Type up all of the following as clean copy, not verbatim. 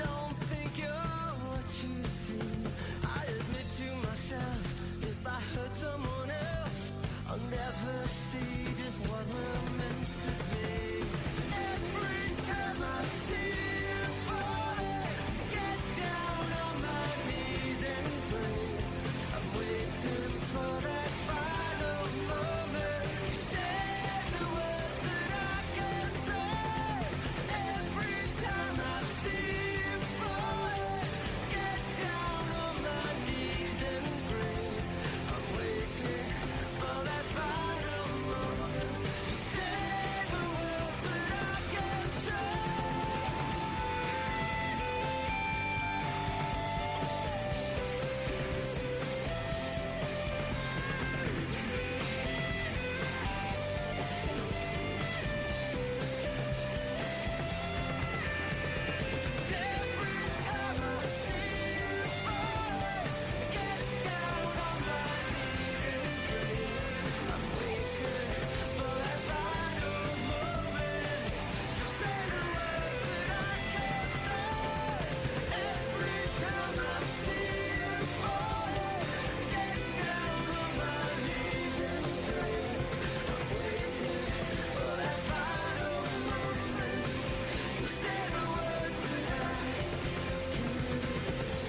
don't think you're what you seem. I admit to myself, if I hurt someone else, I'll never see just what we're meant to be. Every time I see you falling, get down on my knees and pray. I'm waiting for that final moment. You say the words that I can say. Every time I see you falling, get down on my knees and pray. I'm waiting for that final moment. You say the words that I can say. Every time I see you falling, get down on my knees and pray. I'm waiting for that final moment. You say the words that I can't say. Every time I see you falling, get down on my knees and pray. I'm waiting for that final moment. You say the words that I can't say.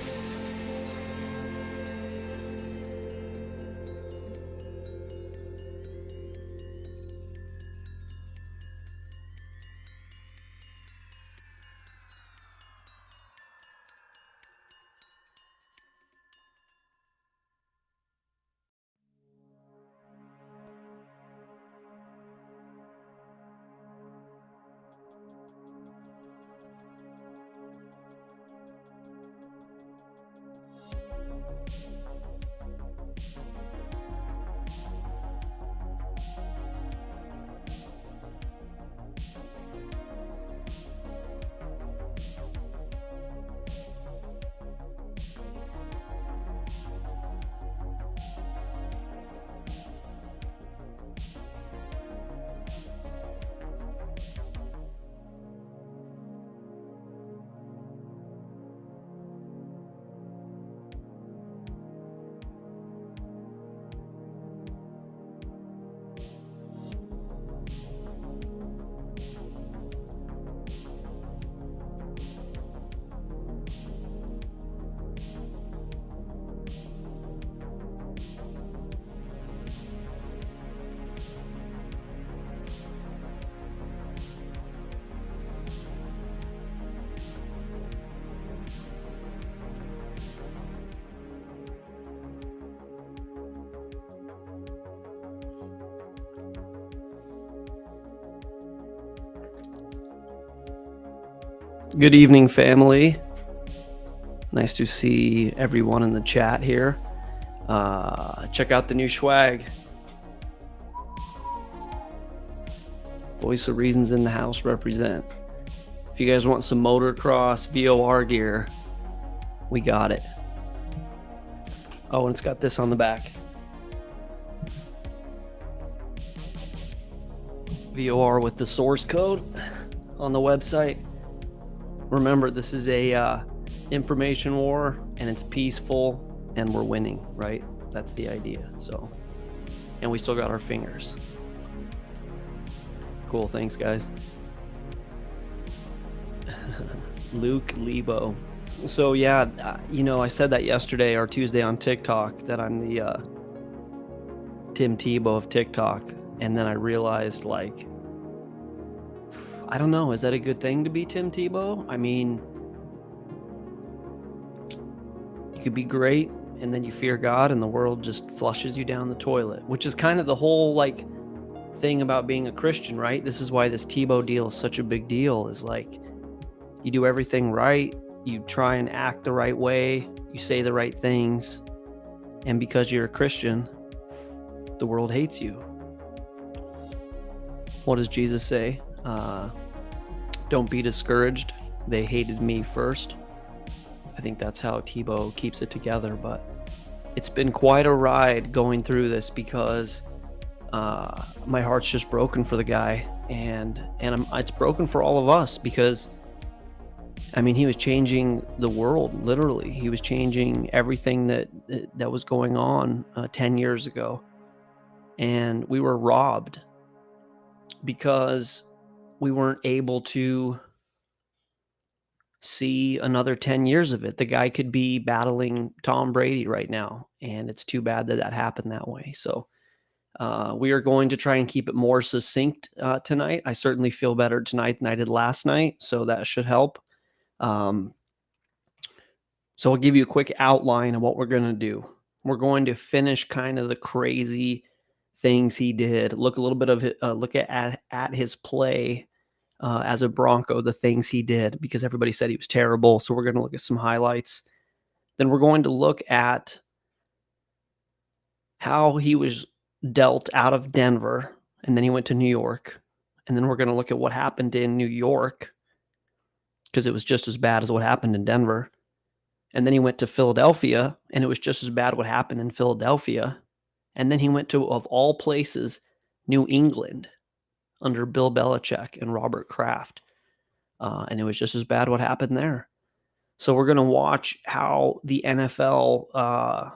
Good evening, family. Nice to see everyone in the chat here. Check out the new swag. Voice of Reason's in the house, represent. If you guys want some motocross VOR gear, we got it. Oh, and it's got this on the back. VOR with the source code on the website. Remember, this is a information war, and it's peaceful, and we're winning, right? That's the idea. So, and we still got our fingers. Cool. Thanks, guys. Luke Lebo. So yeah, I said that yesterday or Tuesday on TikTok that I'm the Tim Tebow of TikTok, and then I realized, like, I don't know, is that a good thing to be Tim Tebow? I mean, you could be great, and then you fear God, and the world just flushes you down the toilet, which is kind of the whole, like, thing about being a Christian, right? This is why this Tebow deal is such a big deal, is like, you do everything right, you try and act the right way, you say the right things, and because you're a Christian, the world hates you. What does Jesus say? Don't be discouraged. They hated me first. I think that's how Tebow keeps it together, but it's been quite a ride going through this because my heart's just broken for the guy, and it's broken for all of us because I mean, he was changing the world, literally. He was changing everything that was going on 10 years ago. And we were robbed because we weren't able to see another 10 years of it. The guy could be battling Tom Brady right now, and it's too bad that happened that way. So we are going to try and keep it more succinct tonight. I certainly feel better tonight than I did last night, so that should help. So I'll give you a quick outline of what we're going to do. We're going to finish kind of the crazy things he did. Look a little bit of it, look at his play as a Bronco, the things he did, because everybody said he was terrible. So we're going to look at some highlights. Then we're going to look at how he was dealt out of Denver, and then he went to New York. And then we're going to look at what happened in New York, because it was just as bad as what happened in Denver. And then he went to Philadelphia, and it was just as bad what happened in Philadelphia. And then he went to, of all places, New England under Bill Belichick and Robert Kraft. And it was just as bad what happened there. So we're going to watch how the NFL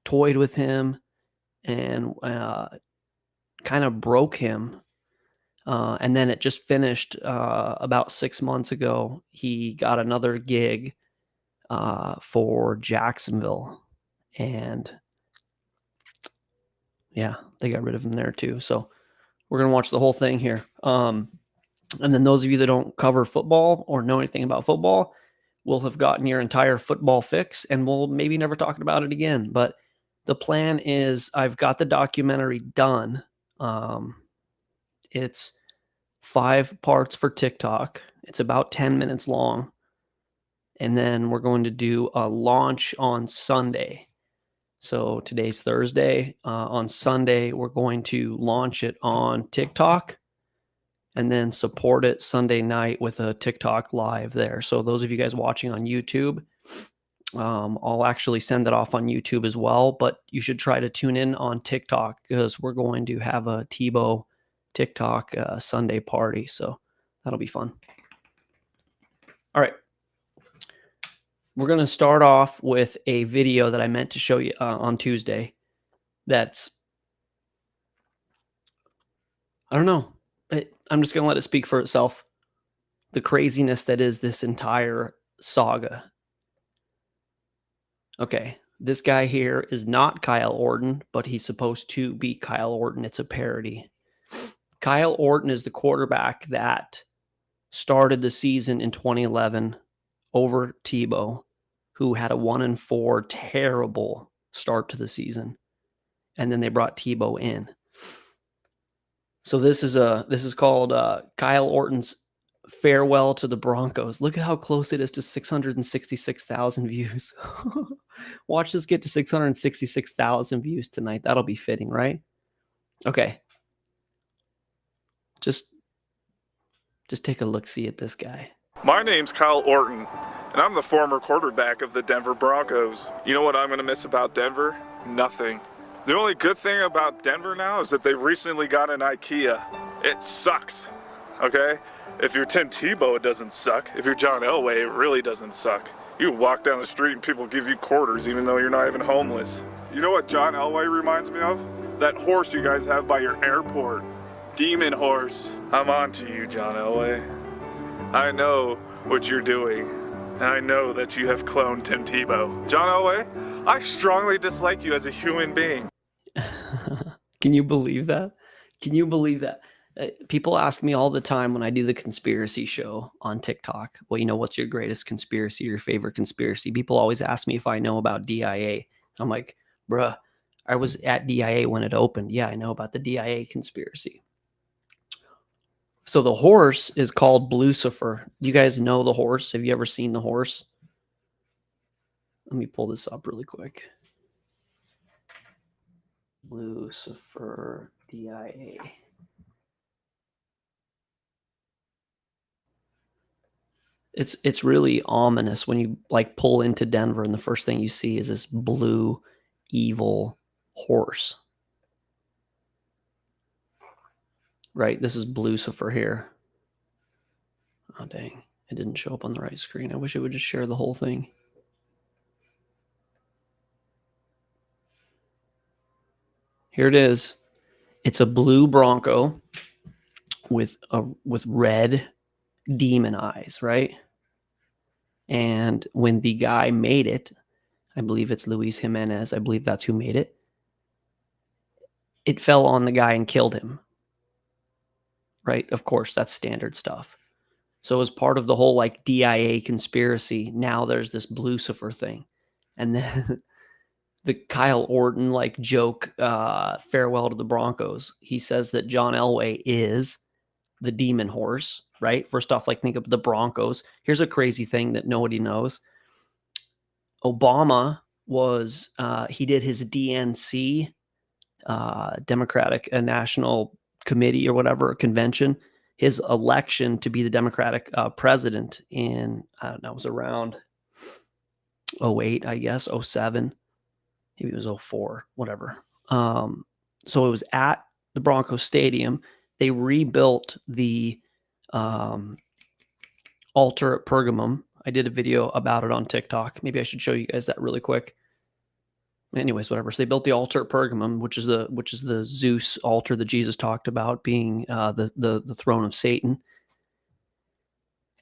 toyed with him and kind of broke him. And then it just finished about 6 months ago. He got another gig for Jacksonville, and yeah, they got rid of him there too. So we're going to watch the whole thing here. And then those of you that don't cover football or know anything about football will have gotten your entire football fix, and we'll maybe never talk about it again. But the plan is I've got the documentary done. It's 5 parts for TikTok. It's about 10 minutes long. And then we're going to do a launch on Sunday. So today's Thursday. On Sunday, we're going to launch it on TikTok and then support it Sunday night with a TikTok live there. So those of you guys watching on YouTube, I'll actually send it off on YouTube as well, but you should try to tune in on TikTok because we're going to have a Tebow TikTok Sunday party. So that'll be fun. All right. We're going to start off with a video that I meant to show you on Tuesday. That's, I don't know. I'm just going to let it speak for itself. The craziness that is this entire saga. Okay, this guy here is not Kyle Orton, but he's supposed to be Kyle Orton. It's a parody. Kyle Orton is the quarterback that started the season in 2011 over Tebow, who had a 1-4 terrible start to the season. And then they brought Tebow in. So this is called Kyle Orton's farewell to the Broncos. Look at how close it is to 666,000 views. Watch this get to 666,000 views tonight. That'll be fitting, right? Okay. Just take a look-see at this guy. My name's Kyle Orton, and I'm the former quarterback of the Denver Broncos. You know what I'm going to miss about Denver? Nothing. The only good thing about Denver now is that they've recently got an IKEA. It sucks, okay? If you're Tim Tebow, it doesn't suck. If you're John Elway, it really doesn't suck. You walk down the street and people give you quarters even though you're not even homeless. You know what John Elway reminds me of? That horse you guys have by your airport. Demon horse. I'm on to you, John Elway. I know what you're doing, and I know that you have cloned Tim Tebow. John Elway, I strongly dislike you as a human being. Can you believe that? Can you believe that? People ask me all the time when I do the conspiracy show on TikTok, well, you know, what's your greatest conspiracy, your favorite conspiracy? People always ask me if I know about DIA. I'm like, bruh, I was at DIA when it opened. Yeah, I know about the DIA conspiracy. So the horse is called Lucifer. You guys know the horse? Have you ever seen the horse? Let me pull this up really quick. Lucifer DIA. It's really ominous when you like pull into Denver and the first thing you see is this blue evil horse. Right? This is Lucifer here. Oh dang. It didn't show up on the right screen. I wish it would just share the whole thing. Here it is. It's a blue Bronco with red demon eyes, right? And when the guy made it, I believe it's Luis Jimenez, I believe that's who made it. It fell on the guy and killed him. Right? Of course, that's standard stuff. So as part of the whole like DIA conspiracy, now there's this Lucifer thing. And then the Kyle Orton like joke, farewell to the Broncos. He says that John Elway is the demon horse, right? First off, like think of the Broncos. Here's a crazy thing that nobody knows. Obama was, he did his DNC, Democratic National Committee or whatever, convention, his election to be the Democratic president in, I don't know, it was around 08, I guess, 07, maybe it was 04, whatever. So it was at the Broncos Stadium. They rebuilt the altar at Pergamum. I did a video about it on TikTok. Maybe I should show you guys that really quick. Anyways, whatever. So they built the altar at Pergamum, which is the Zeus altar that Jesus talked about being the throne of Satan.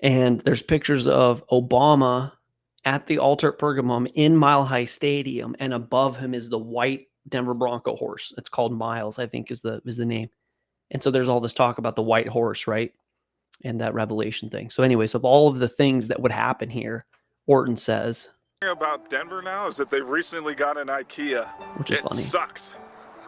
And there's pictures of Obama at the altar at Pergamum in Mile High Stadium, and above him is the white Denver Bronco horse. It's called Miles, I think is the name. And so there's all this talk about the white horse, right? And that Revelation thing. So anyways, of all of the things that would happen here, Orton says, The thing about Denver now is that they've recently got an IKEA. which is It funny. sucks,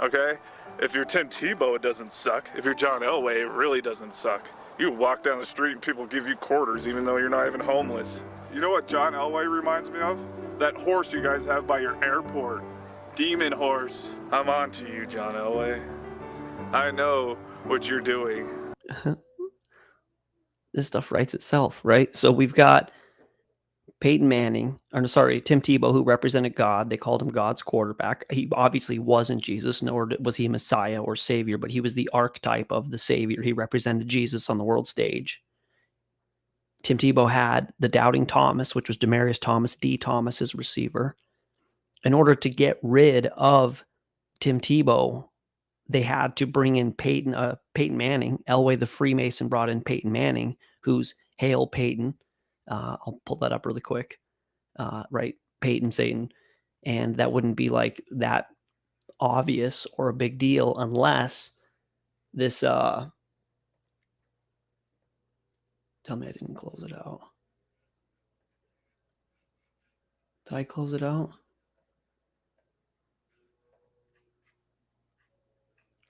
okay? If you're Tim Tebow, it doesn't suck. If you're John Elway, it really doesn't suck. You walk down the street and people give you quarters even though you're not even homeless. You know what John Elway reminds me of? That horse you guys have by your airport. Demon horse. I'm on to you, John Elway. I know what you're doing. This stuff writes itself, right? So we've got Tim Tebow, who represented God. They called him God's quarterback. He obviously wasn't Jesus, nor was he Messiah or Savior, but he was the archetype of the Savior. He represented Jesus on the world stage. Tim Tebow had the doubting Thomas, which was Demaryius Thomas, D. Thomas, his receiver. In order to get rid of Tim Tebow, they had to bring in Peyton Manning. Elway the Freemason brought in Peyton Manning, who's Hail Peyton. I'll pull that up really quick. Right, Peyton, Satan. And that wouldn't be like that obvious or a big deal unless this... Tell me I didn't close it out. Did I close it out?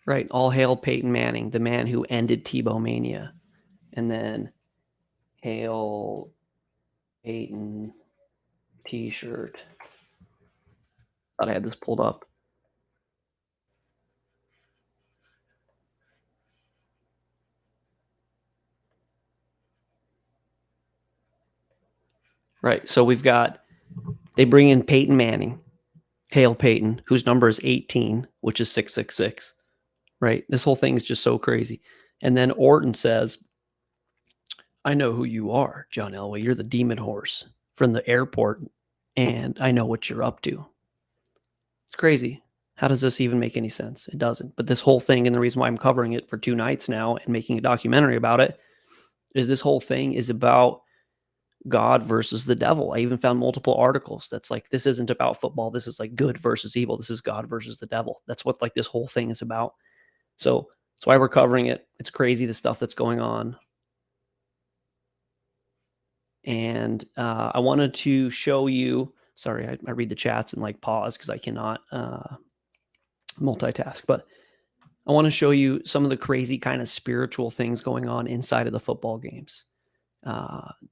Right. All hail Peyton Manning, the man who ended Tebow Mania. And then hail Peyton t-shirt. Thought I had this pulled up. Right. So they bring in Peyton Manning, Hail Peyton, whose number is 18, which is 666. Right. This whole thing is just so crazy. And then Orton says, I know who you are, John Elway. You're the demon horse from the airport, and I know what you're up to. It's crazy. How does this even make any sense? It doesn't. But this whole thing, and the reason why I'm covering it for 2 nights now and making a documentary about it, is this whole thing is about God versus the devil. I even found multiple articles that's like, this isn't about football. This is like good versus evil. This is God versus the devil. That's what like this whole thing is about. So that's why we're covering it. It's crazy, the stuff that's going on. And I wanted to show you, sorry, I read the chats and like pause because I cannot multitask, but I want to show you some of the crazy kind of spiritual things going on inside of the football games.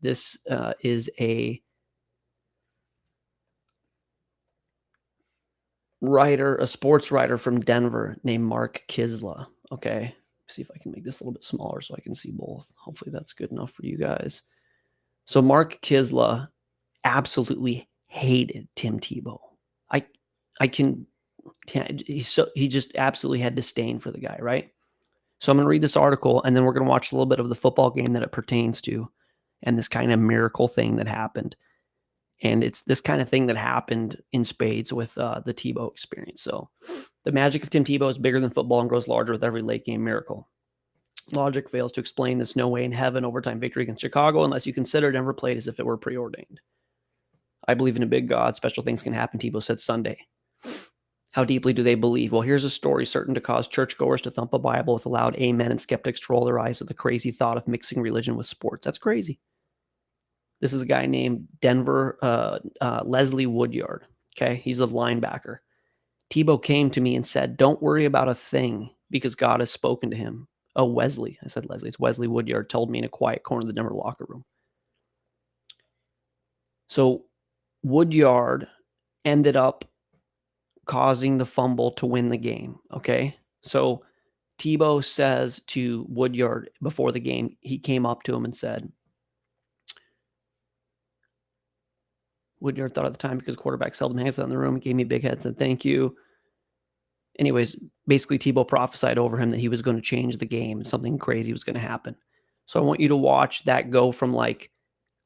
This is a sports writer from Denver named Mark Kisla. Okay. See if I can make this a little bit smaller so I can see both. Hopefully that's good enough for you guys. So Mark Kisla absolutely hated Tim Tebow. He just absolutely had disdain for the guy, right? So I'm going to read this article, and then we're going to watch a little bit of the football game that it pertains to. and this kind of miracle thing that happened. And it's this kind of thing that happened in spades with the Tebow experience. So the magic of Tim Tebow is bigger than football and grows larger with every late game miracle. Logic fails to explain this no way in heaven overtime victory against Chicago unless you consider Denver played as if it were preordained. I believe in a big God. Special things can happen, Tebow said Sunday. How deeply do they believe? Well, here's a story certain to cause churchgoers to thump a Bible with a loud amen and skeptics to roll their eyes at the crazy thought of mixing religion with sports. That's crazy. This is a guy named Leslie Woodyard. Okay, he's a linebacker. Tebow came to me and said, "Don't worry about a thing because God has spoken to him." Oh, Wesley. I said Leslie. It's Wesley Woodyard told me in a quiet corner of the Denver locker room. So Woodyard ended up causing the fumble to win the game. Okay, so Tebow says to Woodyard before the game, he came up to him and said, Woodyard thought at the time because quarterback seldom hangs out in the room. He gave me a big head and said, "Thank you." Anyways, basically Tebow prophesied over him that he was going to change the game and something crazy was going to happen. So I want you to watch that go from like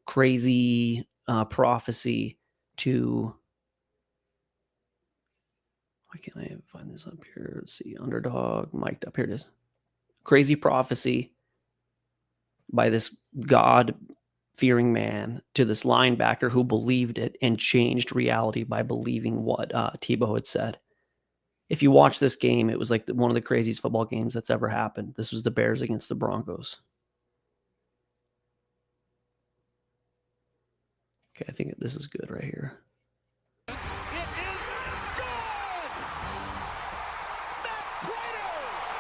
crazy prophecy to, why can't I find this up here? Let's see, underdog, mic'd up. Here it is. Crazy prophecy by this God-fearing man to this linebacker who believed it and changed reality by believing what Tebow had said. If you watch this game, it was like one of the craziest football games that's ever happened. This was the Bears against the Broncos. Okay, I think this is good right here. It is good!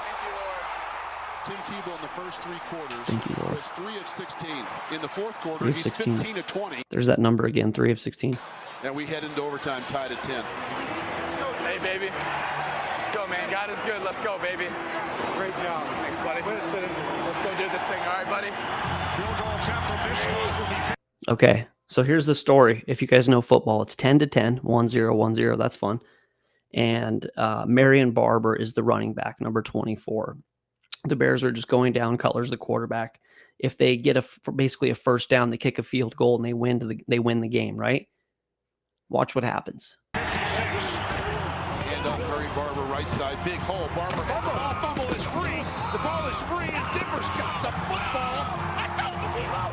Thank you, Lord. Tim Tebow in the first 3 quarters Thank you, Lord. was 3 of 16. In the fourth quarter, 3 of he's 16. 15 of 20. There's that number again, 3 of 16. And we head into overtime tied at 10. Let's go, Tay, baby. Let's go, man. God is good. Let's go, baby. Great job. Thanks, buddy. Let's go do this thing. All right, buddy? Field goal attempt from this spot will be Okay, so here's the story. If you guys know football, it's 10-10, 1-0, 1-0. That's fun. And Marion Barber is the running back, number 24. The Bears are just going down. Cutler's the quarterback. If they get basically a first down, they kick a field goal and they win the game, right? Watch what happens. 56. Hand off Murray Barber, right side, big hole. Barber has the ball. Fumble is free. The ball is free, and Denver's got the football. I told you, Tebow.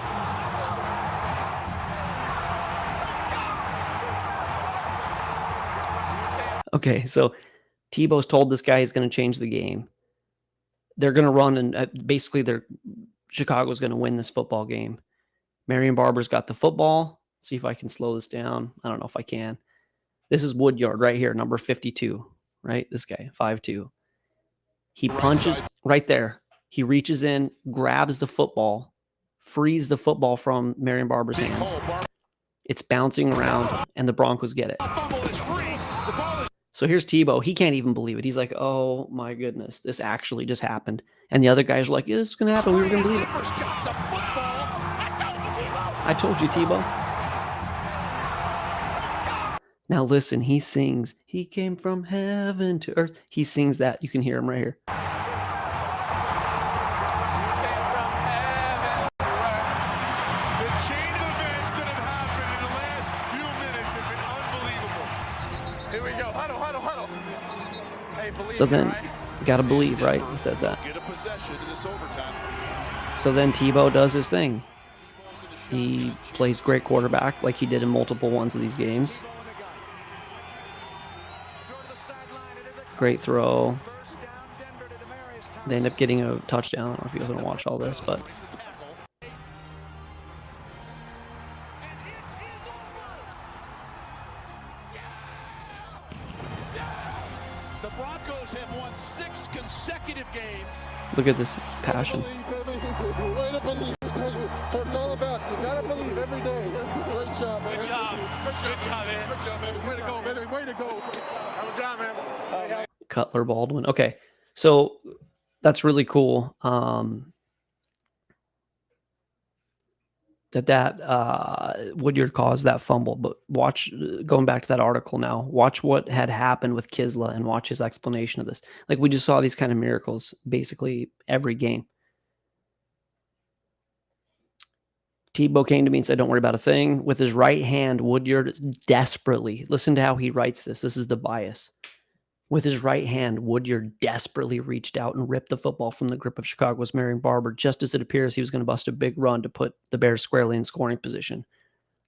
Okay, so Tebow's told this guy he's going to change the game. They're going to run, and basically Chicago's going to win this football game. Marion Barber's got the football. Let's see if I can slow this down. I don't know if I can. This is Woodyard right here, number 52, right? This guy, 5'2". He punches right there. He reaches in, grabs the football, frees the football from Marion Barber's Big hands. hole. Barber. It's bouncing around, and the Broncos get it. Fumble is free. The ball is So here's Tebow. He can't even believe it. He's like, "Oh my goodness, this actually just happened." And the other guys are like, "Yeah, this is going to happen. We were going to believe it." Denver's got the football. I told you, Tebow. Now listen, he sings, "He came from heaven to earth." He sings that. You can hear him right here. The chain of events that have happened in the last few minutes have been unbelievable. Here we go. Huddle, huddle, huddle. Hey, believe So me, then, right? you got to believe, right? He says that. get a possession in this overtime. So then Tebow does his thing. He plays great quarterback like he did in multiple ones of these games. Great throw. They end up getting a touchdown. I don't know if you guys want to watch all this, but The Broncos have won 6 consecutive games. look at this passion. Good job, man. Good job, man. Way to go, man. Way to go. Good job, man. Cutler Baldwin. Okay, so that's really cool. That Woodyard caused that fumble. But watch, going back to that article now, watch what had happened with Kisla and watch his explanation of this. Like, we just saw these kind of miracles basically every game. Tebow came to me and said, don't worry about a thing. With his right hand, Woodyard desperately, listen to how he writes this. This is the bias. With his right hand, Woodyard desperately reached out and ripped the football from the grip of Chicago's Marion Barber, just as it appears he was going to bust a big run to put the Bears squarely in scoring position.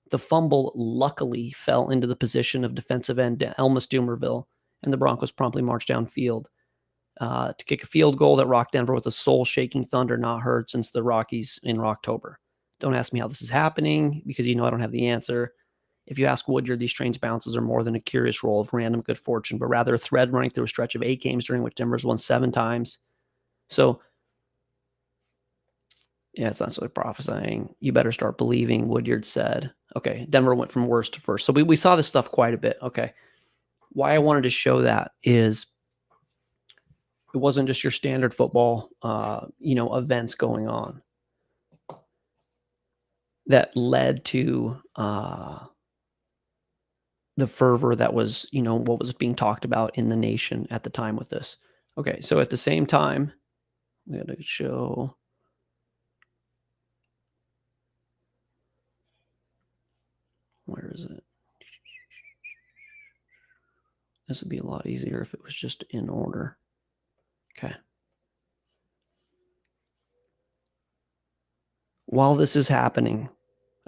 The fumble luckily fell into the position of defensive end Elmas Dumerville, and the Broncos promptly marched downfield to kick a field goal that rocked Denver with a soul-shaking thunder not heard since the Rockies in October. Don't ask me how this is happening, because you know I don't have the answer. If you ask Woodyard, these strange bounces are more than a curious roll of random good fortune, but rather a thread running through a stretch of 8 games during which Denver's won 7 times. So, yeah, it's not necessarily prophesying. You better start believing, Woodyard said. Okay, Denver went from worst to first. So we saw this stuff quite a bit. Okay. Why I wanted to show that is it wasn't just your standard football, events going on that led to the fervor that was, what was being talked about in the nation at the time with this. Okay, so at the same time, we got to show. Where is it? This would be a lot easier if it was just in order. Okay. While this is happening,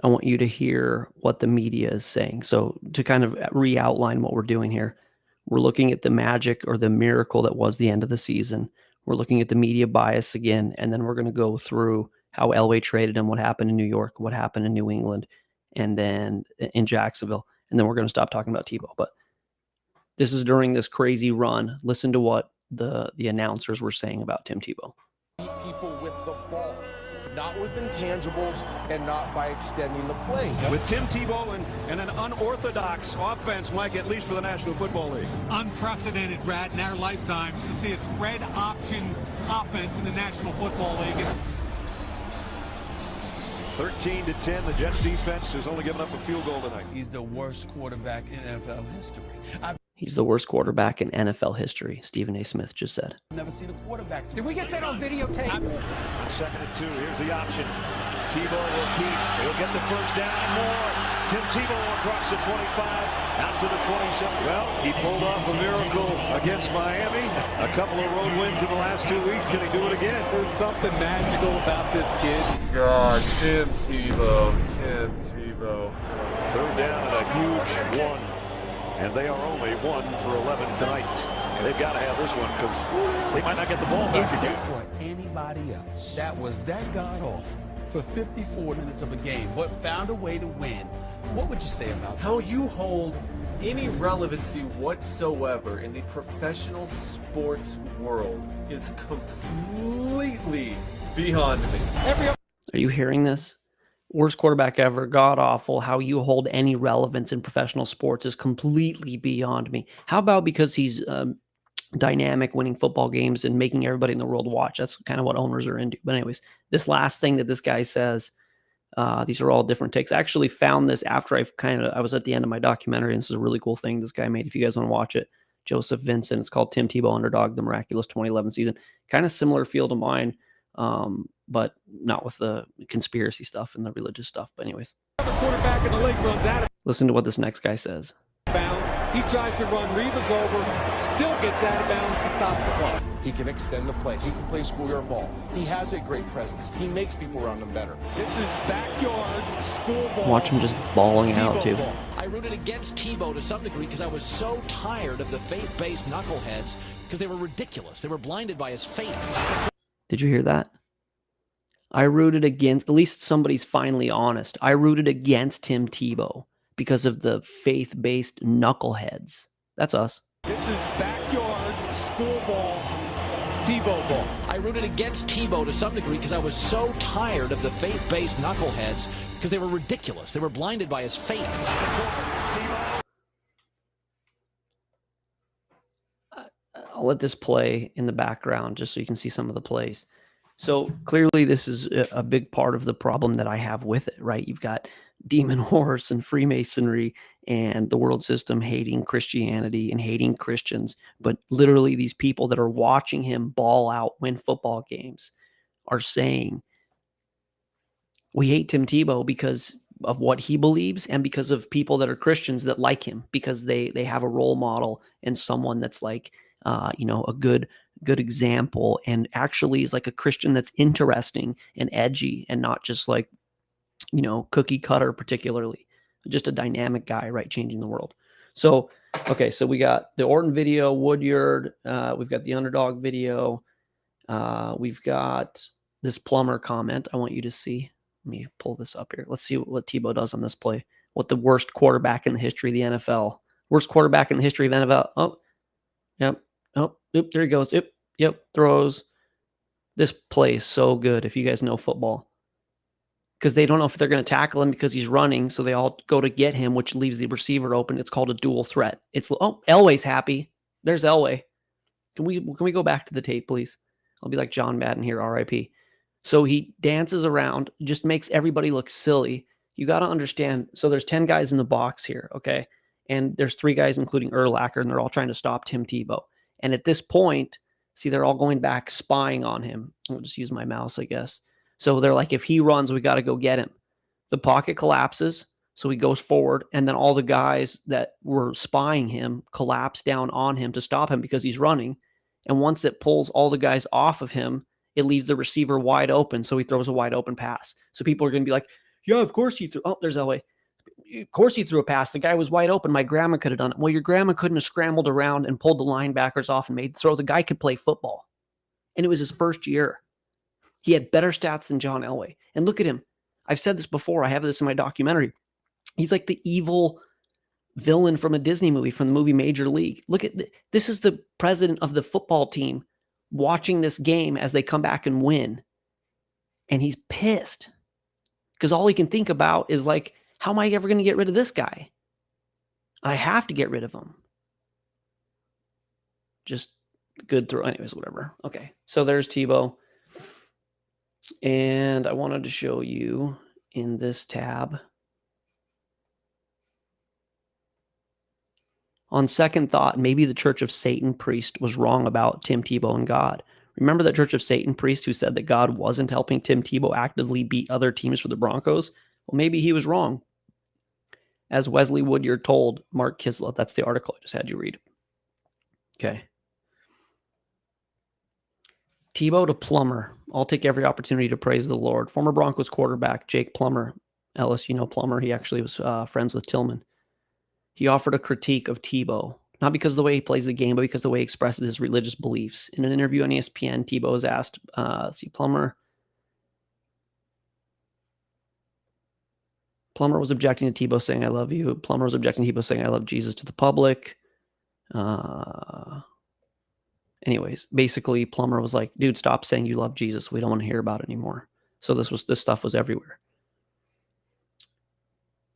I want you to hear what the media is saying. So to kind of re-outline what we're doing here, we're looking at the magic or the miracle that was the end of the season. We're looking at the media bias again, and then we're going to go through how Elway traded him, what happened in New York, what happened in New England, and then in Jacksonville. And then we're going to stop talking about Tebow. But this is during this crazy run. Listen to what the announcers were saying about Tim Tebow. People with the ball, not with intangibles and not by extending the play. With Tim Tebow and an unorthodox offense, Mike, at least for the National Football League. Unprecedented, Brad, in our lifetimes to see a spread option offense in the National Football League. 13-10, the Jets defense has only given up a field goal tonight. He's the worst quarterback in NFL history. He's the worst quarterback in NFL history, Stephen A. Smith just said. I've never seen a quarterback. Did we get that on videotape? 2nd and 2, here's the option. Tebow will keep, he'll get the first down and more. Tim Tebow across the 25, out to the 27. Well, he pulled off a miracle against Miami. A couple of road wins in the last 2 weeks. Can he do it again? There's something magical about this kid. God, Tim Tebow. 3rd down and a huge one. And they are only 1 for 11 tonight. They've got to have this one because they might not get the ball back If again. it were anybody else that was that god-awful for 54 minutes of a game but found a way to win, what would you say about that? How you hold any relevancy whatsoever in the professional sports world is completely beyond me. Are you hearing this? Worst quarterback ever, god awful. How you hold any relevance in professional sports is completely beyond me. How about because he's dynamic, winning football games and making everybody in the world watch? That's kind of what owners are into. But anyways, this last thing that this guy says, these are all different takes. I actually found this after I was at the end of my documentary, and this is a really cool thing this guy made. If you guys want to watch it, Joseph Vincent. It's called Tim Tebow Underdog: The Miraculous 2011 Season. Kind of similar feel to mine. But not with the conspiracy stuff and the religious stuff. But anyways, The quarterback in the league runs out of listen to what this next guy says. bounds. He tries to run Revis over, still gets out of bounds and stops the play. He can extend the play. He can play schoolyard ball. He has a great presence. He makes people around him better. This is backyard school ball. Watch him just bawling out Tebow too. ball. I rooted against Tebow to some degree because I was so tired of the faith-based knuckleheads because they were ridiculous. They were blinded by his faith. Did you hear that? I rooted against, at least somebody's finally honest. I rooted against Tim Tebow because of the faith-based knuckleheads. That's us. This is backyard school ball, Tebow ball. I rooted against Tebow to some degree because I was so tired of the faith-based knuckleheads because they were ridiculous. They were blinded by his faith. I'll let this play in the background just so you can see some of the plays. So clearly this is a big part of the problem that I have with it, right? You've got demon horse and Freemasonry and the world system hating Christianity and hating Christians. But literally these people that are watching him ball out, win football games, are saying We hate Tim Tebow because of what he believes and because of people that are Christians that like him because they have a role model and someone that's like, a good example and actually is like a Christian that's interesting and edgy and not just like, cookie cutter particularly, just a dynamic guy, right? Changing the world. So, okay. So we got the Orton video, Woodyard. We've got the underdog video. We've got this Plummer comment. I want you to see. Let me pull this up here. Let's see what Tebow does on this play. What the worst quarterback in the history of the NFL. Worst quarterback in the history of the NFL. Oh, yep. Oh, oop, there he goes. Yep. Throws. This play is so good if you guys know football. Because they don't know if they're going to tackle him because he's running. So they all go to get him, which leaves the receiver open. It's called a dual threat. Elway's happy. There's Elway. Can we go back to the tape, please? I'll be like John Madden here, RIP. So he dances around, just makes everybody look silly. You got to understand. So there's 10 guys in the box here, okay? And there's 3 guys, including Urlacher, and they're all trying to stop Tim Tebow. And at this point, see, they're all going back spying on him. I'll just use my mouse, I guess. So they're like, if he runs, we got to go get him. The pocket collapses, so he goes forward, and then all the guys that were spying him collapse down on him to stop him because he's running. And once it pulls all the guys off of him, it leaves the receiver wide open. So he throws a wide open pass. So people are going to be like, yeah, of course he threw. Oh, there's Elway. Of course he threw a pass. The guy was wide open. My grandma could have done it. Well, your grandma couldn't have scrambled around and pulled the linebackers off and made the throw. The guy could play football. And it was his first year. He had better stats than John Elway. And look at him. I've said this before. I have this in my documentary. He's like the evil villain from a Disney movie, from the movie Major League. Look at this is the president of the football team watching this game as they come back and win. And he's pissed because all he can think about is like, how am I ever going to get rid of this guy? I have to get rid of him. Just good throw. Anyways, whatever. Okay. So there's Tebow. And I wanted to show you in this tab. On second thought, maybe the Church of Satan priest was wrong about Tim Tebow and God. Remember that Church of Satan priest who said that God wasn't helping Tim Tebow actively beat other teams for the Broncos? Well, maybe he was wrong. As Wesley Woodyard told Mark Kisla, that's the article I just had you read. Okay. Tebow to Plummer. I'll take every opportunity to praise the Lord. Former Broncos quarterback Jake Plummer. Ellis, you know Plummer. He actually was friends with Tillman. He offered a critique of Tebow, not because of the way he plays the game, but because of the way he expresses his religious beliefs. In an interview on ESPN, Tebow was asked, Plummer was objecting to Tebow saying, I love you. Plummer was objecting to Tebow saying, I love Jesus to the public. Anyways, basically, Plummer was like, dude, stop saying you love Jesus. We don't want to hear about it anymore. So this stuff was everywhere.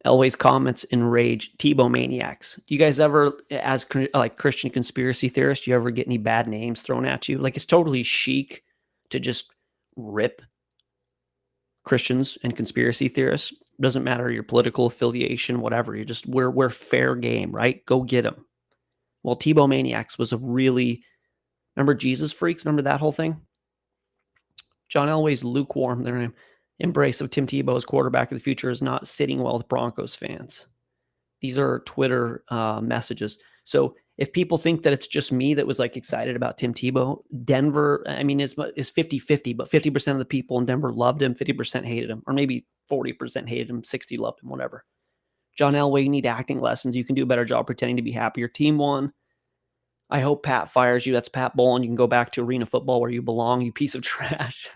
Elway's comments enrage Tebow maniacs. Do you guys ever, as like Christian conspiracy theorists, you ever get any bad names thrown at you? Like, it's totally chic to just rip Christians and conspiracy theorists. Doesn't matter your political affiliation, whatever. You're just, we're fair game, right? Go get them. Well, Tebow maniacs was a really, remember Jesus freaks? Remember that whole thing? John Elway's lukewarm embrace of Tim Tebow as quarterback of the future is not sitting well with Broncos fans. These are Twitter messages. So if people think that it's just me that was like excited about Tim Tebow, Denver, I mean, is 50-50, but 50% of the people in Denver loved him, 50% hated him, or maybe 40% hated him, 60 loved him, whatever. John Elway, you need acting lessons. You can do a better job pretending to be happy. Your team won. I hope Pat fires you. That's Pat Bowlen. You can go back to arena football where you belong, you piece of trash.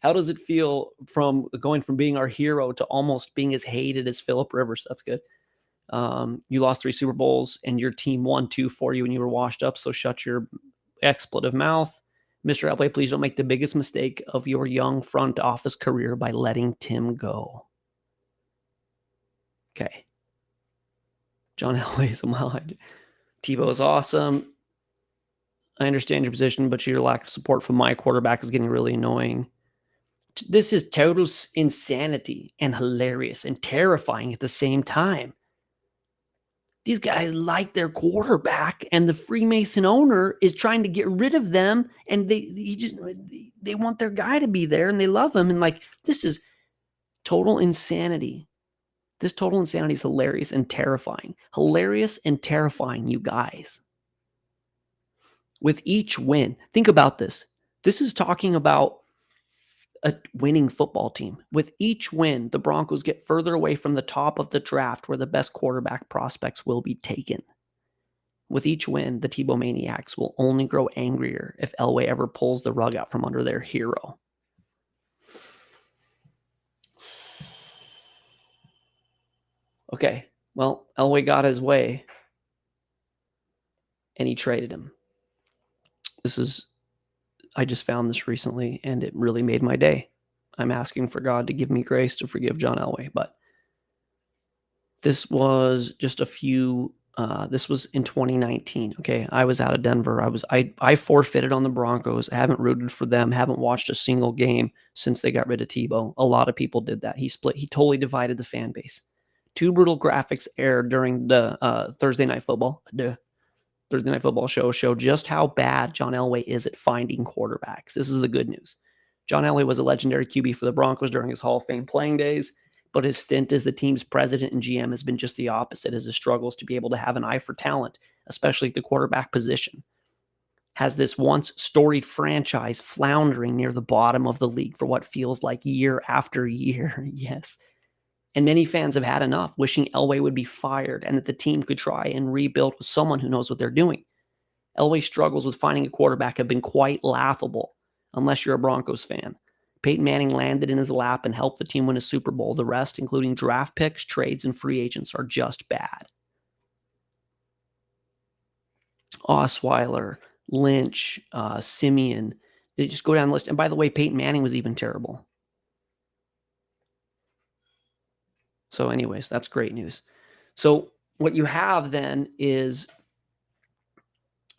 How does it feel from going from being our hero to almost being as hated as Phillip Rivers? That's good. You lost 3 Super Bowls and your team won 2 for you and you were washed up. So shut your expletive mouth. Mr. Elway, please don't make the biggest mistake of your young front office career by letting Tim go. Okay. John Elway's a mile. Tebow is awesome. I understand your position, but your lack of support from my quarterback is getting really annoying. This is total insanity and hilarious and terrifying at the same time. These guys like their quarterback, and the Freemason owner is trying to get rid of them, and they want their guy to be there, and they love him. And like, this is Total insanity. This total insanity is hilarious and terrifying. Hilarious and terrifying, you guys. With each win, think about this. This is talking about a winning football team. With each win, the Broncos get further away from the top of the draft where the best quarterback prospects will be taken. With each win, the Tebow maniacs will only grow angrier if Elway ever pulls the rug out from under their hero. Okay, well, Elway got his way, and he traded him. I just found this recently, and it really made my day. I'm asking for God to give me grace to forgive John Elway, but this was just this was in 2019. Okay, I was out of Denver. I forfeited on the Broncos. I haven't rooted for them. Haven't watched a single game since they got rid of Tebow. A lot of people did that. He totally divided the fan base. 2 brutal graphics aired during the Thursday Night Football show showed just how bad John Elway is at finding quarterbacks. This is the good news. John Elway was a legendary QB for the Broncos during his Hall of Fame playing days, but his stint as the team's president and GM has been just the opposite as his struggles to be able to have an eye for talent, especially at the quarterback position. Has this once storied franchise floundering near the bottom of the league for what feels like year after year. Yes. And many fans have had enough, wishing Elway would be fired and that the team could try and rebuild with someone who knows what they're doing. Elway's struggles with finding a quarterback have been quite laughable, unless you're a Broncos fan. Peyton Manning landed in his lap and helped the team win a Super Bowl. The rest, including draft picks, trades, and free agents, are just bad. Osweiler, Lynch, Simeon, they just go down the list. And by the way, Peyton Manning was even terrible. So anyways, that's great news. So what you have then is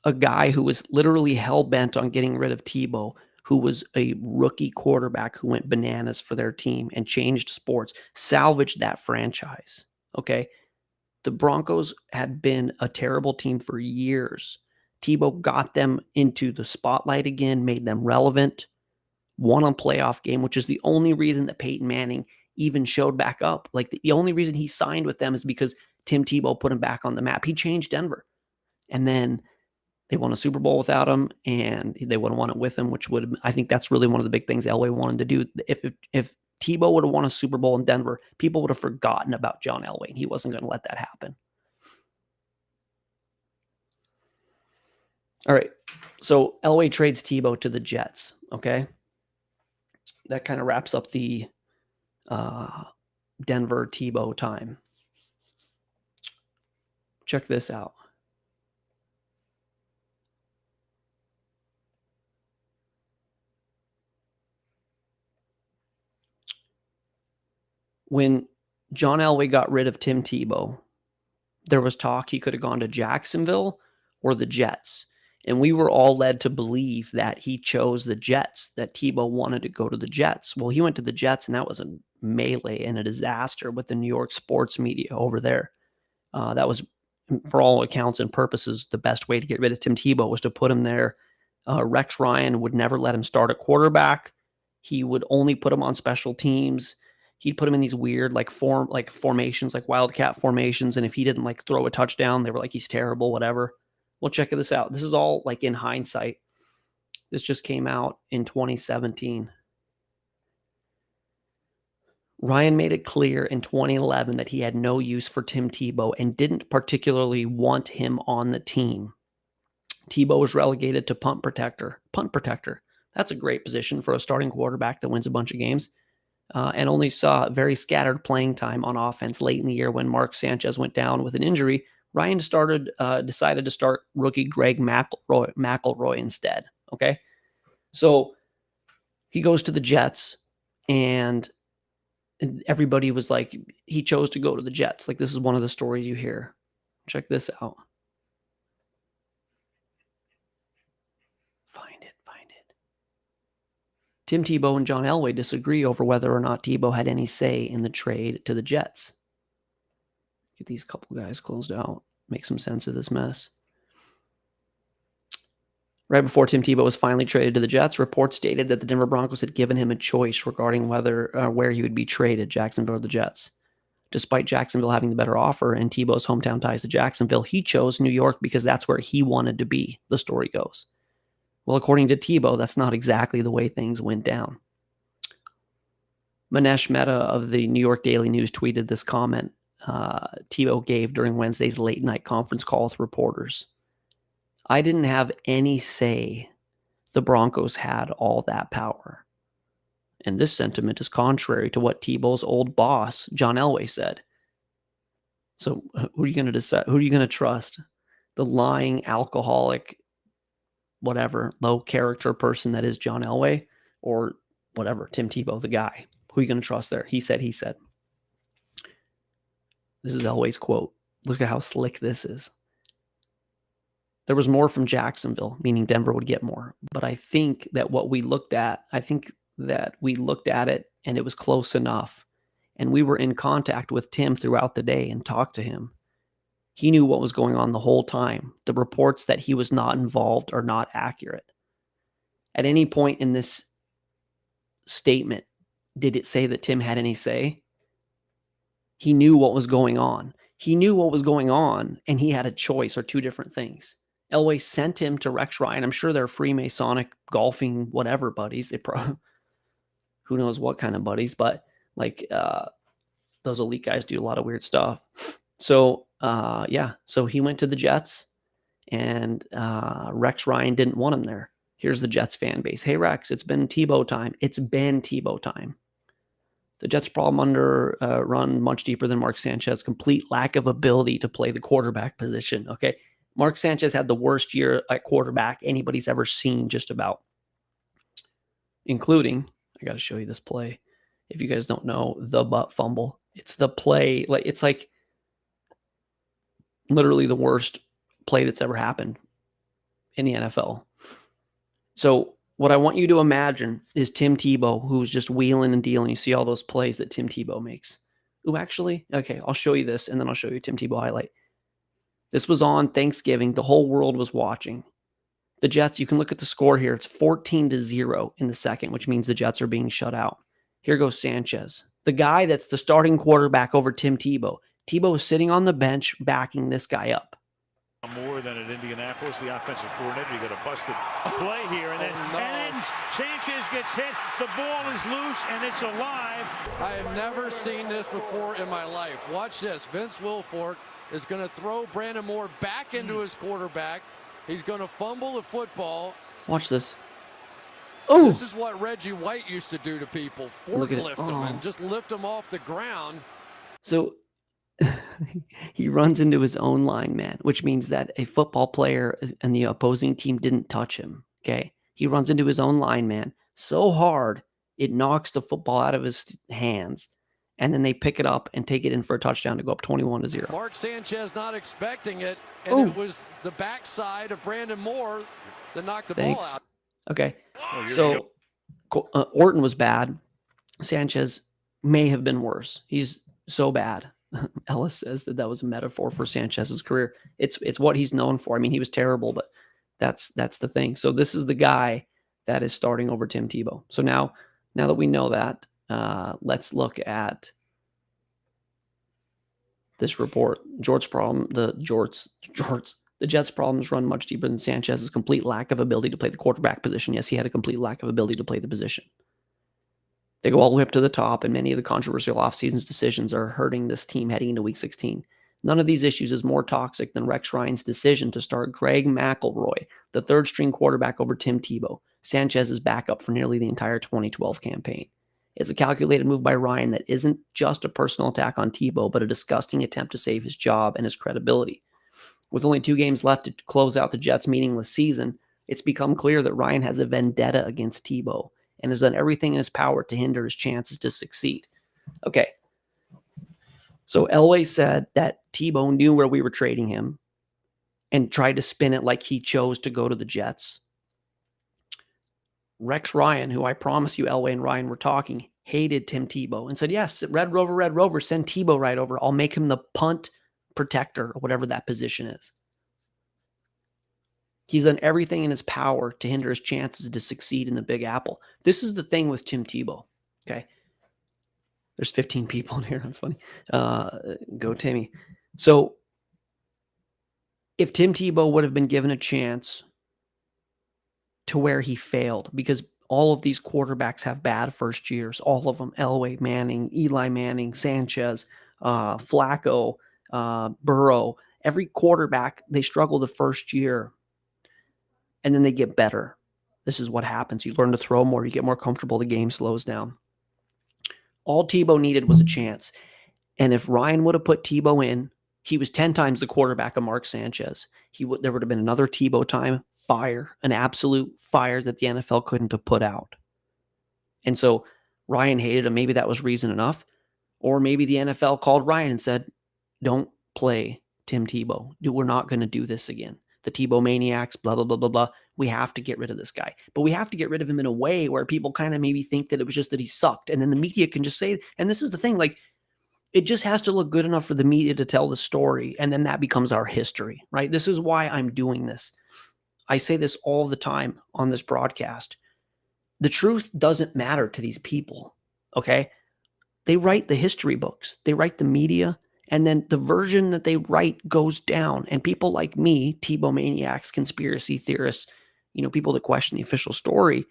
a guy who was literally hell-bent on getting rid of Tebow, who was a rookie quarterback who went bananas for their team and changed sports, salvaged that franchise, okay? The Broncos had been a terrible team for years. Tebow got them into the spotlight again, made them relevant, won a playoff game, which is the only reason that Peyton Manning even showed back up. Like the only reason he signed with them is because Tim Tebow put him back on the map. He changed Denver. And then they won a Super Bowl without him, and they would have won it with him, which would have, I think that's really one of the big things Elway wanted to do. If Tebow would have won a Super Bowl in Denver, people would have forgotten about John Elway. He wasn't going to let that happen. All right. So Elway trades Tebow to the Jets. Okay. That kind of wraps up the Denver Tebow time. Check this out. When John Elway got rid of Tim Tebow, there was talk he could have gone to Jacksonville or the Jets. And we were all led to believe that he chose the Jets, that Tebow wanted to go to the Jets. Well, he went to the Jets, and that was a melee and a disaster with the New York sports media over there. That was, for all accounts and purposes, the best way to get rid of Tim Tebow was to put him there. Rex Ryan would never let him start a quarterback. He would only put him on special teams. He'd put him in these weird formations, like wildcat formations. And if he didn't throw a touchdown, they were like, he's terrible, whatever. Well, check this out. This is all in hindsight. This just came out in 2017. Ryan made it clear in 2011 that he had no use for Tim Tebow and didn't particularly want him on the team. Tebow was relegated to punt protector. Punt protector. That's a great position for a starting quarterback that wins a bunch of games. And only saw very scattered playing time on offense late in the year when Mark Sanchez went down with an injury. Ryan decided to start rookie Greg McElroy instead. Okay, so he goes to the Jets, and everybody was like, he chose to go to the Jets. Like, this is one of the stories you hear. Check this out. Find it. Tim Tebow and John Elway disagree over whether or not Tebow had any say in the trade to the Jets. Get these couple guys closed out. Make some sense of this mess. Right before Tim Tebow was finally traded to the Jets, reports stated that the Denver Broncos had given him a choice regarding where he would be traded, Jacksonville or the Jets. Despite Jacksonville having the better offer and Tebow's hometown ties to Jacksonville, he chose New York because that's where he wanted to be, the story goes. Well, according to Tebow, that's not exactly the way things went down. Manesh Mehta of the New York Daily News tweeted this comment Tebow gave during Wednesday's late night conference call with reporters. I didn't have any say. The Broncos had all that power. And this sentiment is contrary to what Tebow's old boss, John Elway, said. So who are you going to decide? Who are you going to trust? The lying, alcoholic, whatever, low character person that is John Elway, or whatever, Tim Tebow, the guy? Who are you going to trust there? He said. This is Elway's quote. Look at how slick this is. There was more from Jacksonville, meaning Denver would get more. But I think that we looked at it and it was close enough. And we were in contact with Tim throughout the day and talked to him. He knew what was going on the whole time. The reports that he was not involved are not accurate. At any point in this statement, did it say that Tim had any say? He knew what was going on. And he had a choice or two different things. Elway sent him to Rex Ryan. I'm sure they're Freemasonic golfing, whatever buddies. Who knows what kind of buddies, but those elite guys do a lot of weird stuff. So so he went to the Jets, and Rex Ryan didn't want him there. Here's the Jets fan base. Hey Rex, it's been Tebow time. The Jets' problem run much deeper than Mark Sanchez. Complete lack of ability to play the quarterback position. Okay. Mark Sanchez had the worst year at quarterback anybody's ever seen, just about. Including, I got to show you this play. If you guys don't know, the butt fumble. It's the play. It's like literally the worst play that's ever happened in the NFL. So what I want you to imagine is Tim Tebow, who's just wheeling and dealing. You see all those plays that Tim Tebow makes. Ooh, actually, okay, I'll show you this, and then I'll show you Tim Tebow highlight. This was on Thanksgiving. The whole world was watching. The Jets, you can look at the score here. It's 14-0 in the second, which means the Jets are being shut out. Here goes Sanchez, the guy that's the starting quarterback over Tim Tebow. Tebow is sitting on the bench backing this guy up. More than at Indianapolis, the offensive coordinator. You got a busted play here, and then Sanchez gets hit. The ball is loose, and it's alive. I have never seen this before in my life. Watch this. Vince Wilfork is going to throw Brandon Moore back into his quarterback. He's going to fumble the football. Watch this. Oh! This is what Reggie White used to do to people. Forklift them and just lift them off the ground. So he runs into his own lineman, which means that a football player and the opposing team didn't touch him. Okay. He runs into his own lineman so hard, it knocks the football out of his hands. And then they pick it up and take it in for a touchdown to go up 21-0. Mark Sanchez not expecting it, and it was the backside of Brandon Moore that knocked the ball out. Okay. So Orton was bad. Sanchez may have been worse. He's so bad. Ellis says that was a metaphor for Sanchez's career. It's what he's known for. I mean, he was terrible, but that's the thing. So this is the guy that is starting over Tim Tebow. So now that we know that, let's look at this report. The Jets' problems run much deeper than Sanchez's complete lack of ability to play the quarterback position. Yes, he had a complete lack of ability to play the position. They go all the way up to the top, and many of the controversial offseason's decisions are hurting this team heading into Week 16. None of these issues is more toxic than Rex Ryan's decision to start Greg McElroy, the third-string quarterback, over Tim Tebow, Sanchez's backup for nearly the entire 2012 campaign. It's a calculated move by Ryan that isn't just a personal attack on Tebow, but a disgusting attempt to save his job and his credibility. With only 2 games left to close out the Jets' meaningless season, it's become clear that Ryan has a vendetta against Tebow and has done everything in his power to hinder his chances to succeed. Okay. So Elway said that Tebow knew where we were trading him and tried to spin it like he chose to go to the Jets. Rex Ryan, who I promise you Elway and Ryan were talking, hated Tim Tebow and said, yes, Red Rover, send Tebow right over. I'll make him the punt protector or whatever that position is. He's done everything in his power to hinder his chances to succeed in the Big Apple. This is the thing with Tim Tebow. Okay. There's 15 people in here. That's funny. Go Timmy. So if Tim Tebow would have been given a chance to where he failed, because all of these quarterbacks have bad first years, all of them, Elway, Manning, Eli Manning, Sanchez, Flacco, Burrow, every quarterback, they struggle the first year and then they get better. This is what happens. You learn to throw more, you get more comfortable, the game slows down. All Tebow needed was a chance. And if Ryan would have put Tebow in, he was 10 times the quarterback of Mark Sanchez. There would have been another Tebow time fire, an absolute fire that the NFL couldn't have put out. And so Ryan hated him. Maybe that was reason enough. Or maybe the NFL called Ryan and said, don't play Tim Tebow. We're not going to do this again. The Tebow maniacs, blah, blah, blah, blah, blah. We have to get rid of this guy. But we have to get rid of him in a way where people kind of maybe think that it was just that he sucked. And then the media can just say, and this is the thing, like, it just has to look good enough for the media to tell the story. And then that becomes our history, right? This is why I'm doing this. I say this all the time on this broadcast. The truth doesn't matter to these people, okay? They write the history books. They write the media, and then the version that they write goes down. And people like me, Tebow maniacs, conspiracy theorists, people that question the official story,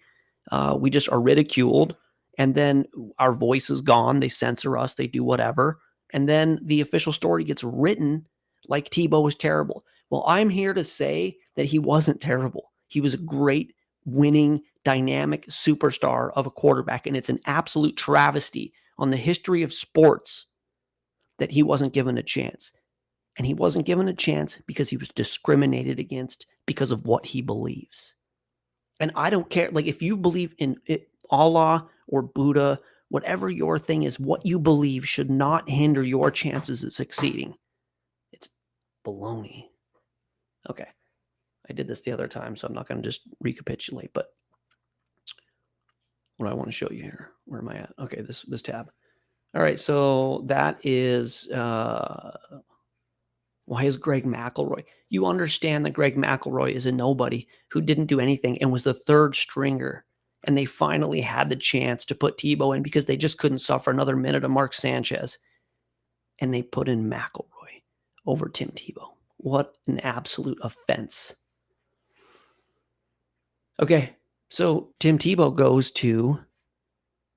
we just are ridiculed. And then our voice is gone. They censor us. They do whatever. And then the official story gets written like Tebow was terrible. Well, I'm here to say that he wasn't terrible. He was a great, winning, dynamic superstar of a quarterback. And it's an absolute travesty on the history of sports that he wasn't given a chance. And he wasn't given a chance because he was discriminated against because of what he believes. And I don't care. Like, if you believe in Allah or Buddha, whatever your thing is, what you believe should not hinder your chances of succeeding. It's baloney. Okay. I did this the other time, so I'm not going to just recapitulate, but what do I want to show you here? Where am I at? Okay, this tab. All right, so that is why is Greg McElroy? You understand that Greg McElroy is a nobody who didn't do anything and was the third stringer. And they finally had the chance to put Tebow in because they just couldn't suffer another minute of Mark Sanchez. And they put in McElroy over Tim Tebow. What an absolute offense. Okay, so Tim Tebow goes to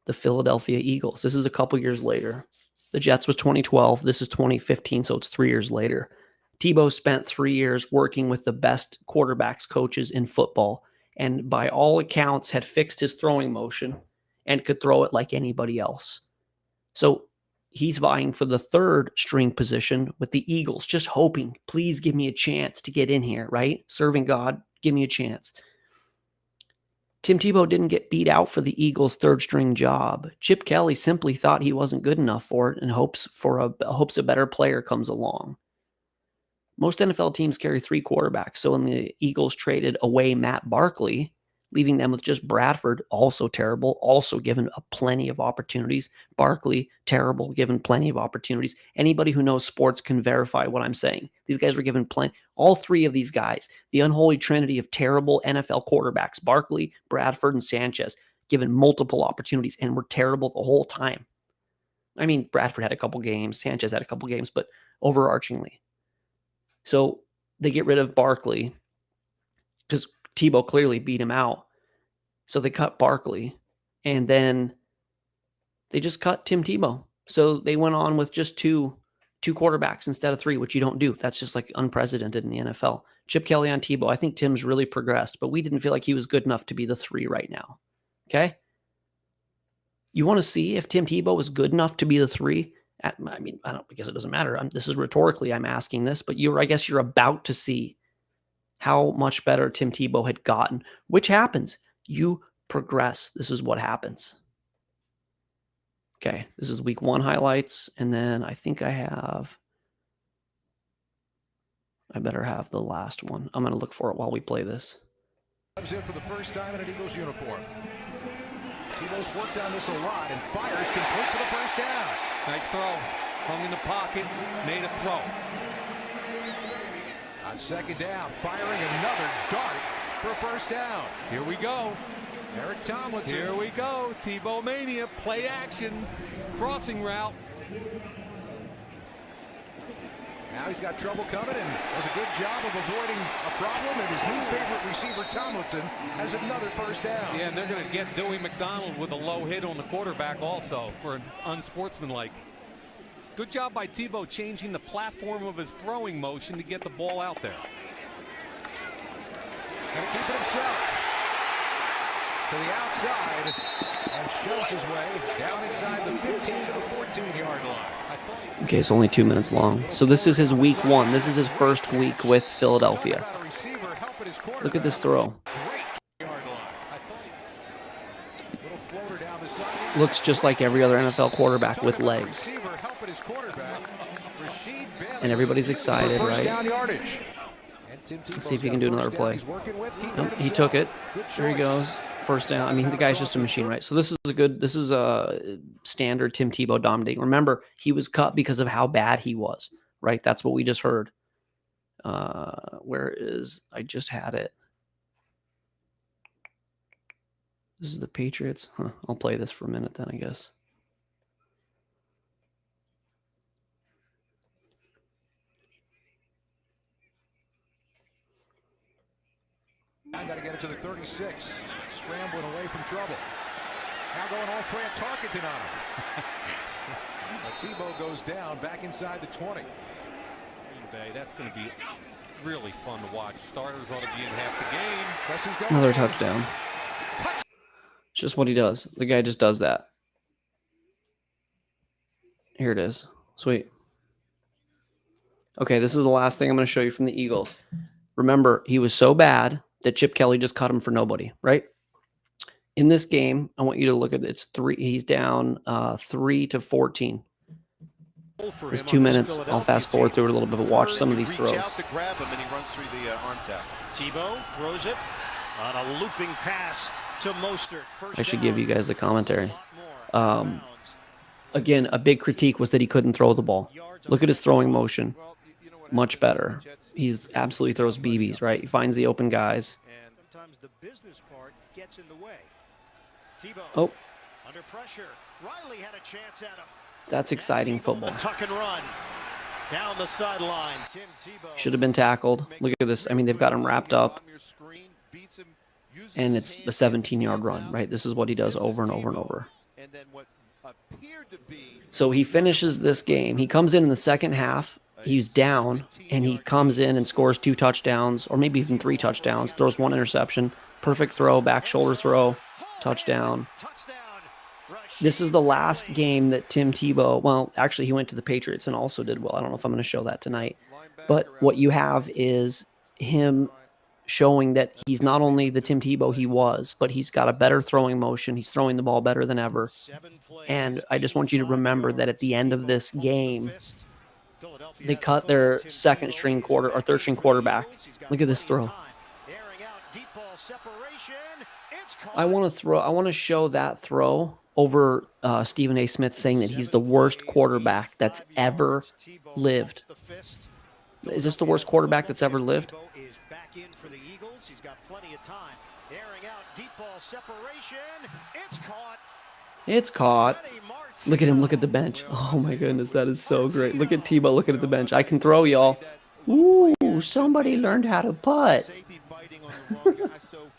the Philadelphia Eagles. This is a couple years later. The Jets was 2012. This is 2015, so it's 3 years later. Tebow spent 3 years working with the best quarterbacks coaches in football, and by all accounts had fixed his throwing motion and could throw it like anybody else. So he's vying for the third string position with the Eagles, just hoping, please give me a chance to get in here, right? Serving God, give me a chance. Tim Tebow didn't get beat out for the Eagles' third string job. Chip Kelly simply thought he wasn't good enough for it and hopes a better player comes along. Most NFL teams carry 3 quarterbacks, so when the Eagles traded away Matt Barkley, leaving them with just Bradford, also terrible, also given plenty of opportunities. Barkley, terrible, given plenty of opportunities. Anybody who knows sports can verify what I'm saying. These guys were given plenty. All 3 of these guys, the unholy trinity of terrible NFL quarterbacks, Barkley, Bradford, and Sanchez, given multiple opportunities and were terrible the whole time. I mean, Bradford had a couple games, Sanchez had a couple games, but overarchingly. So they get rid of Barkley because Tebow clearly beat him out. So they cut Barkley, and then they just cut Tim Tebow. So they went on with just two quarterbacks instead of 3, which you don't do. That's just like unprecedented in the NFL. Chip Kelly on Tebow. I think Tim's really progressed, but we didn't feel like he was good enough to be the 3 right now. Okay? You want to see if Tim Tebow was good enough to be the 3? I don't, because it doesn't matter. This is rhetorically I'm asking this, but I guess you're about to see how much better Tim Tebow had gotten, which happens. You progress. This is what happens. Okay, this is week 1 highlights, and then I think I better have the last one. I'm going to look for it while we play this. Comes in for the first time in an Eagles uniform. Tebow's worked on this a lot and fires complete for the first down. Nice throw. Hung in the pocket, made a throw. On second down, firing another dart for a first down. Here we go. Eric Tomlinson. Here we go. Tebow mania, play action, crossing route. Now he's got trouble coming and does a good job of avoiding a problem. And his new favorite receiver, Tomlinson, has another first down. Yeah, and they're going to get Dewey McDonald with a low hit on the quarterback also for an unsportsmanlike. Good job by Tebow changing the platform of his throwing motion to get the ball out there. Going to keep it himself. To the outside and shoves his way down inside the 15 to the 14-yard line. Okay, it's only 2 minutes long. So this is his week 1. This is his first week with Philadelphia. Look at this throw. Looks just like every other NFL quarterback with legs. And everybody's excited, right? Let's see if he can do another play. Nope, he took it. There he goes. First down. I mean, the guy's just a machine, right? So this is a standard Tim Tebow dominating. Remember, he was cut because of how bad he was, right? That's what we just heard. I just had it. This is the Patriots. I'll play this for a minute then, I guess. I got to get it to the 36. Scrambling away from trouble. Now going all Fran Tarkenton on him. Tebow goes down back inside the 20. That's going to be really fun to watch. Starters ought to be in half the game. Another touchdown. It's just what he does. The guy just does that. Here it is. Sweet. Okay, this is the last thing I'm going to show you from the Eagles. Remember, he was so bad that Chip Kelly just cut him for nobody, right? In this game, I want you to look at it. He's down 3-14. It's 2 minutes. I'll fast forward through it a little bit, but watch some of these throws. To grab him, and he runs through the arm tackle. Tebow throws it on a looping pass to Mostert. I should give you guys the commentary. Again, a big critique was that he couldn't throw the ball. Look at his throwing motion. Much better. He absolutely throws BBs, right? He finds the open guys. And sometimes the business part gets in the way. Tebow under pressure. Riley had a chance at him. That's exciting football. Tuck and run down the sideline. Should have been tackled. Look at this. I mean, they've got him wrapped up. And it's a 17-yard run, right? This is what he does over and over and over. So he finishes this game. He comes in the second half. He's down, and he comes in and scores 2 touchdowns, or maybe even 3 touchdowns, throws 1 interception, perfect throw, back shoulder throw, touchdown. This is the last game that Tim Tebow, well, actually he went to the Patriots and also did well. I don't know if I'm going to show that tonight. But what you have is him showing that he's not only the Tim Tebow he was, but he's got a better throwing motion. He's throwing the ball better than ever. And I just want you to remember that at the end of this game, they cut their third string quarterback. Look at this throw. I want to show that throw over Stephen A. Smith saying that he's the worst quarterback that's ever lived. Is this the worst quarterback that's ever lived? It's caught. Look at him. Look at the bench. Oh, my goodness. That is so great. Look at Tebow looking at the bench. I can throw, y'all. Ooh, somebody learned how to putt.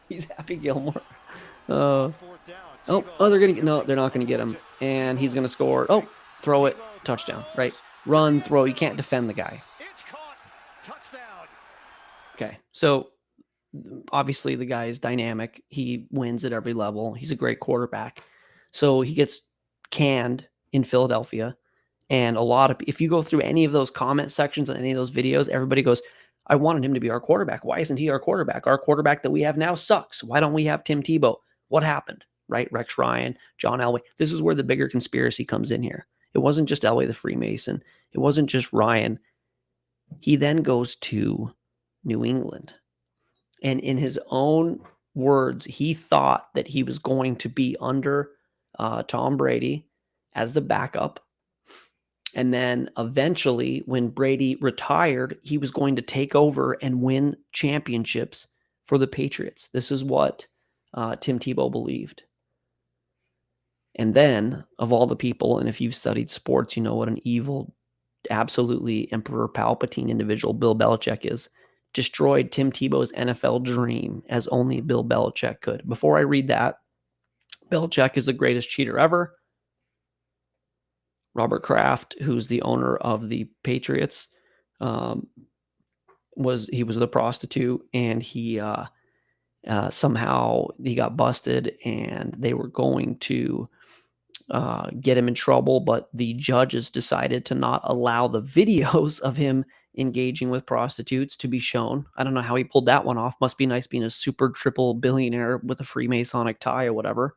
He's Happy Gilmore. They're going to get, no, they're not going to get him. And he's going to score. Oh, throw it. Touchdown, right? Run, throw. You can't defend the guy. Okay, so obviously the guy is dynamic. He wins at every level. He's a great quarterback. So he gets canned in Philadelphia. And if you go through any of those comment sections on any of those videos, everybody goes, I wanted him to be our quarterback. Why isn't he our quarterback? Our quarterback that we have now sucks. Why don't we have Tim Tebow? What happened? Right? Rex Ryan, John Elway. This is where the bigger conspiracy comes in here. It wasn't just Elway the Freemason. It wasn't just Ryan. He then goes to New England. And in his own words, he thought that he was going to be under Tom Brady as the backup. And then eventually, when Brady retired, he was going to take over and win championships for the Patriots. This is what Tim Tebow believed. And then, of all the people, and if you've studied sports, you know what an evil, absolutely Emperor Palpatine individual Bill Belichick is. Destroyed Tim Tebow's NFL dream as only Bill Belichick could. Before I read that, Belichick is the greatest cheater ever. Robert Kraft, who's the owner of the Patriots, was the prostitute, and he somehow he got busted, and they were going to get him in trouble, but the judges decided to not allow the videos of him engaging with prostitutes to be shown. I don't know how he pulled that one off. Must be nice being a super triple billionaire with a Freemasonic tie or whatever.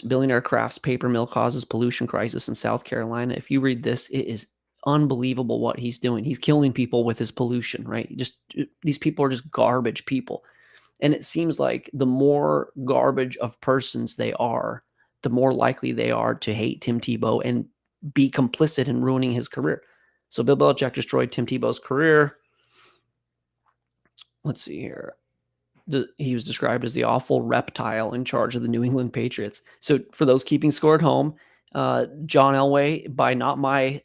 Billionaire Kraft's paper mill causes pollution crisis in South Carolina. If you read this, it is unbelievable what he's doing. He's killing people with his pollution, right? These people are just garbage people. And it seems like the more garbage of persons they are, the more likely they are to hate Tim Tebow and be complicit in ruining his career. So Bill Belichick destroyed Tim Tebow's career. Let's see here. He was described as the awful reptile in charge of the New England Patriots. So for those keeping score at home, John Elway, by not my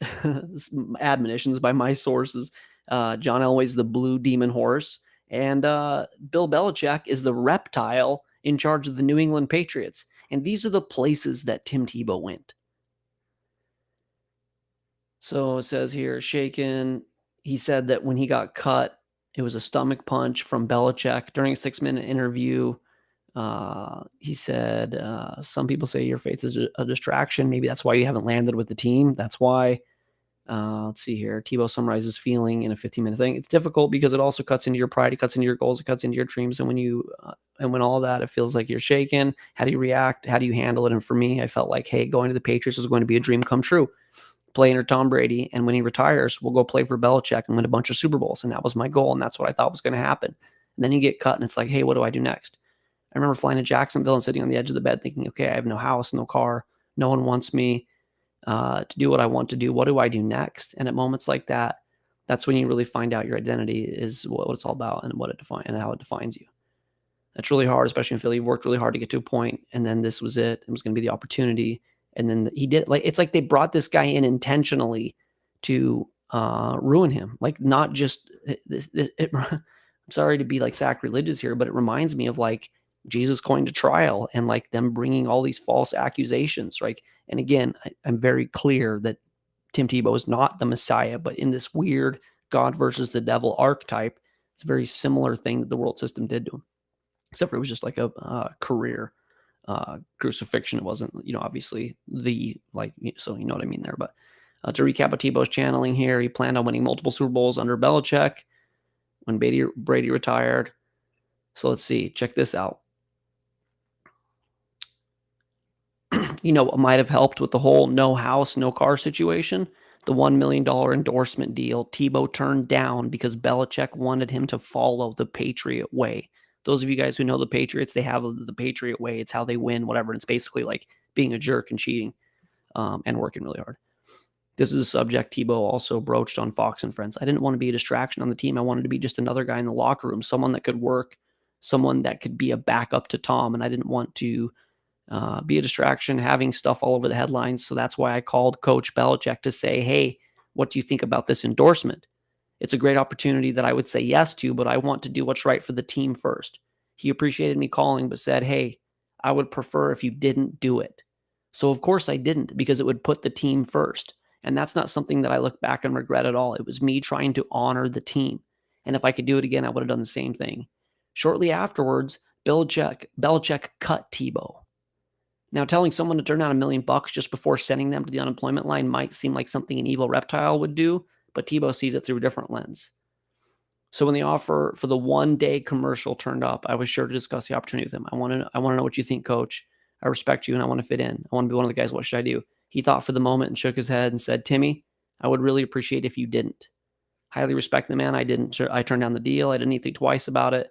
admonitions, by my sources, John Elway's the blue demon horse. And Bill Belichick is the reptile in charge of the New England Patriots. And these are the places that Tim Tebow went. So it says here, shaken. He said that when he got cut, it was a stomach punch from Belichick. During a 6-minute interview, he said, some people say your faith is a distraction. Maybe that's why you haven't landed with the team. That's why. Let's see here. Tebow summarizes feeling in a 15-minute thing. It's difficult because it also cuts into your pride. It cuts into your goals. It cuts into your dreams. And when all that, it feels like you're shaken. How do you react? How do you handle it? And for me, I felt like, hey, going to the Patriots was going to be a dream come true. Play under Tom Brady. And when he retires, we'll go play for Belichick and win a bunch of Super Bowls. And that was my goal. And that's what I thought was going to happen. And then you get cut and it's like, hey, what do I do next? I remember flying to Jacksonville and sitting on the edge of the bed thinking, okay, I have no house, no car. No one wants me to do what I want to do. What do I do next? And at moments like that, that's when you really find out your identity is what it's all about and what it defines and how it defines you. That's really hard, especially in Philly. You've worked really hard to get to a point, and then this was it. It was going to be the opportunity. And then he did it's like they brought this guy in intentionally to ruin him. Like not just I'm sorry to be like sacrilegious here, but it reminds me of like Jesus going to trial and like them bringing all these false accusations. Right. And again, I'm very clear that Tim Tebow is not the Messiah, but in this weird God versus the devil archetype, it's a very similar thing that the world system did to him, except for it was just like a career crucifixion. It wasn't, obviously so you know what I mean there. But to recap what Tebow's channeling here, he planned on winning multiple Super Bowls under Belichick when Brady retired. So let's see, check this out. What might have helped with the whole no house, no car situation? The $1 million endorsement deal Tebow turned down because Belichick wanted him to follow the Patriot way. Those of you guys who know the Patriots, they have the Patriot way. It's how they win, whatever. It's basically like being a jerk and cheating and working really hard. This is a subject Tebow also broached on Fox and Friends. I didn't want to be a distraction on the team. I wanted to be just another guy in the locker room, someone that could work, someone that could be a backup to Tom. And I didn't want to be a distraction, having stuff all over the headlines. So that's why I called Coach Belichick to say, hey, what do you think about this endorsement? It's a great opportunity that I would say yes to, but I want to do what's right for the team first. He appreciated me calling, but said, hey, I would prefer if you didn't do it. So of course I didn't, because it would put the team first. And that's not something that I look back and regret at all. It was me trying to honor the team. And if I could do it again, I would have done the same thing. Shortly afterwards, Belichick cut Tebow. Now, telling someone to turn down $1 million just before sending them to the unemployment line might seem like something an evil reptile would do, but Tebow sees it through a different lens. So when the offer for the one-day commercial turned up, I was sure to discuss the opportunity with him. I want to know what you think, Coach. I respect you, and I want to fit in. I want to be one of the guys. What should I do? He thought for the moment and shook his head and said, Timmy, I would really appreciate if you didn't. Highly respect the man. I didn't. I turned down the deal. I didn't even think twice about it.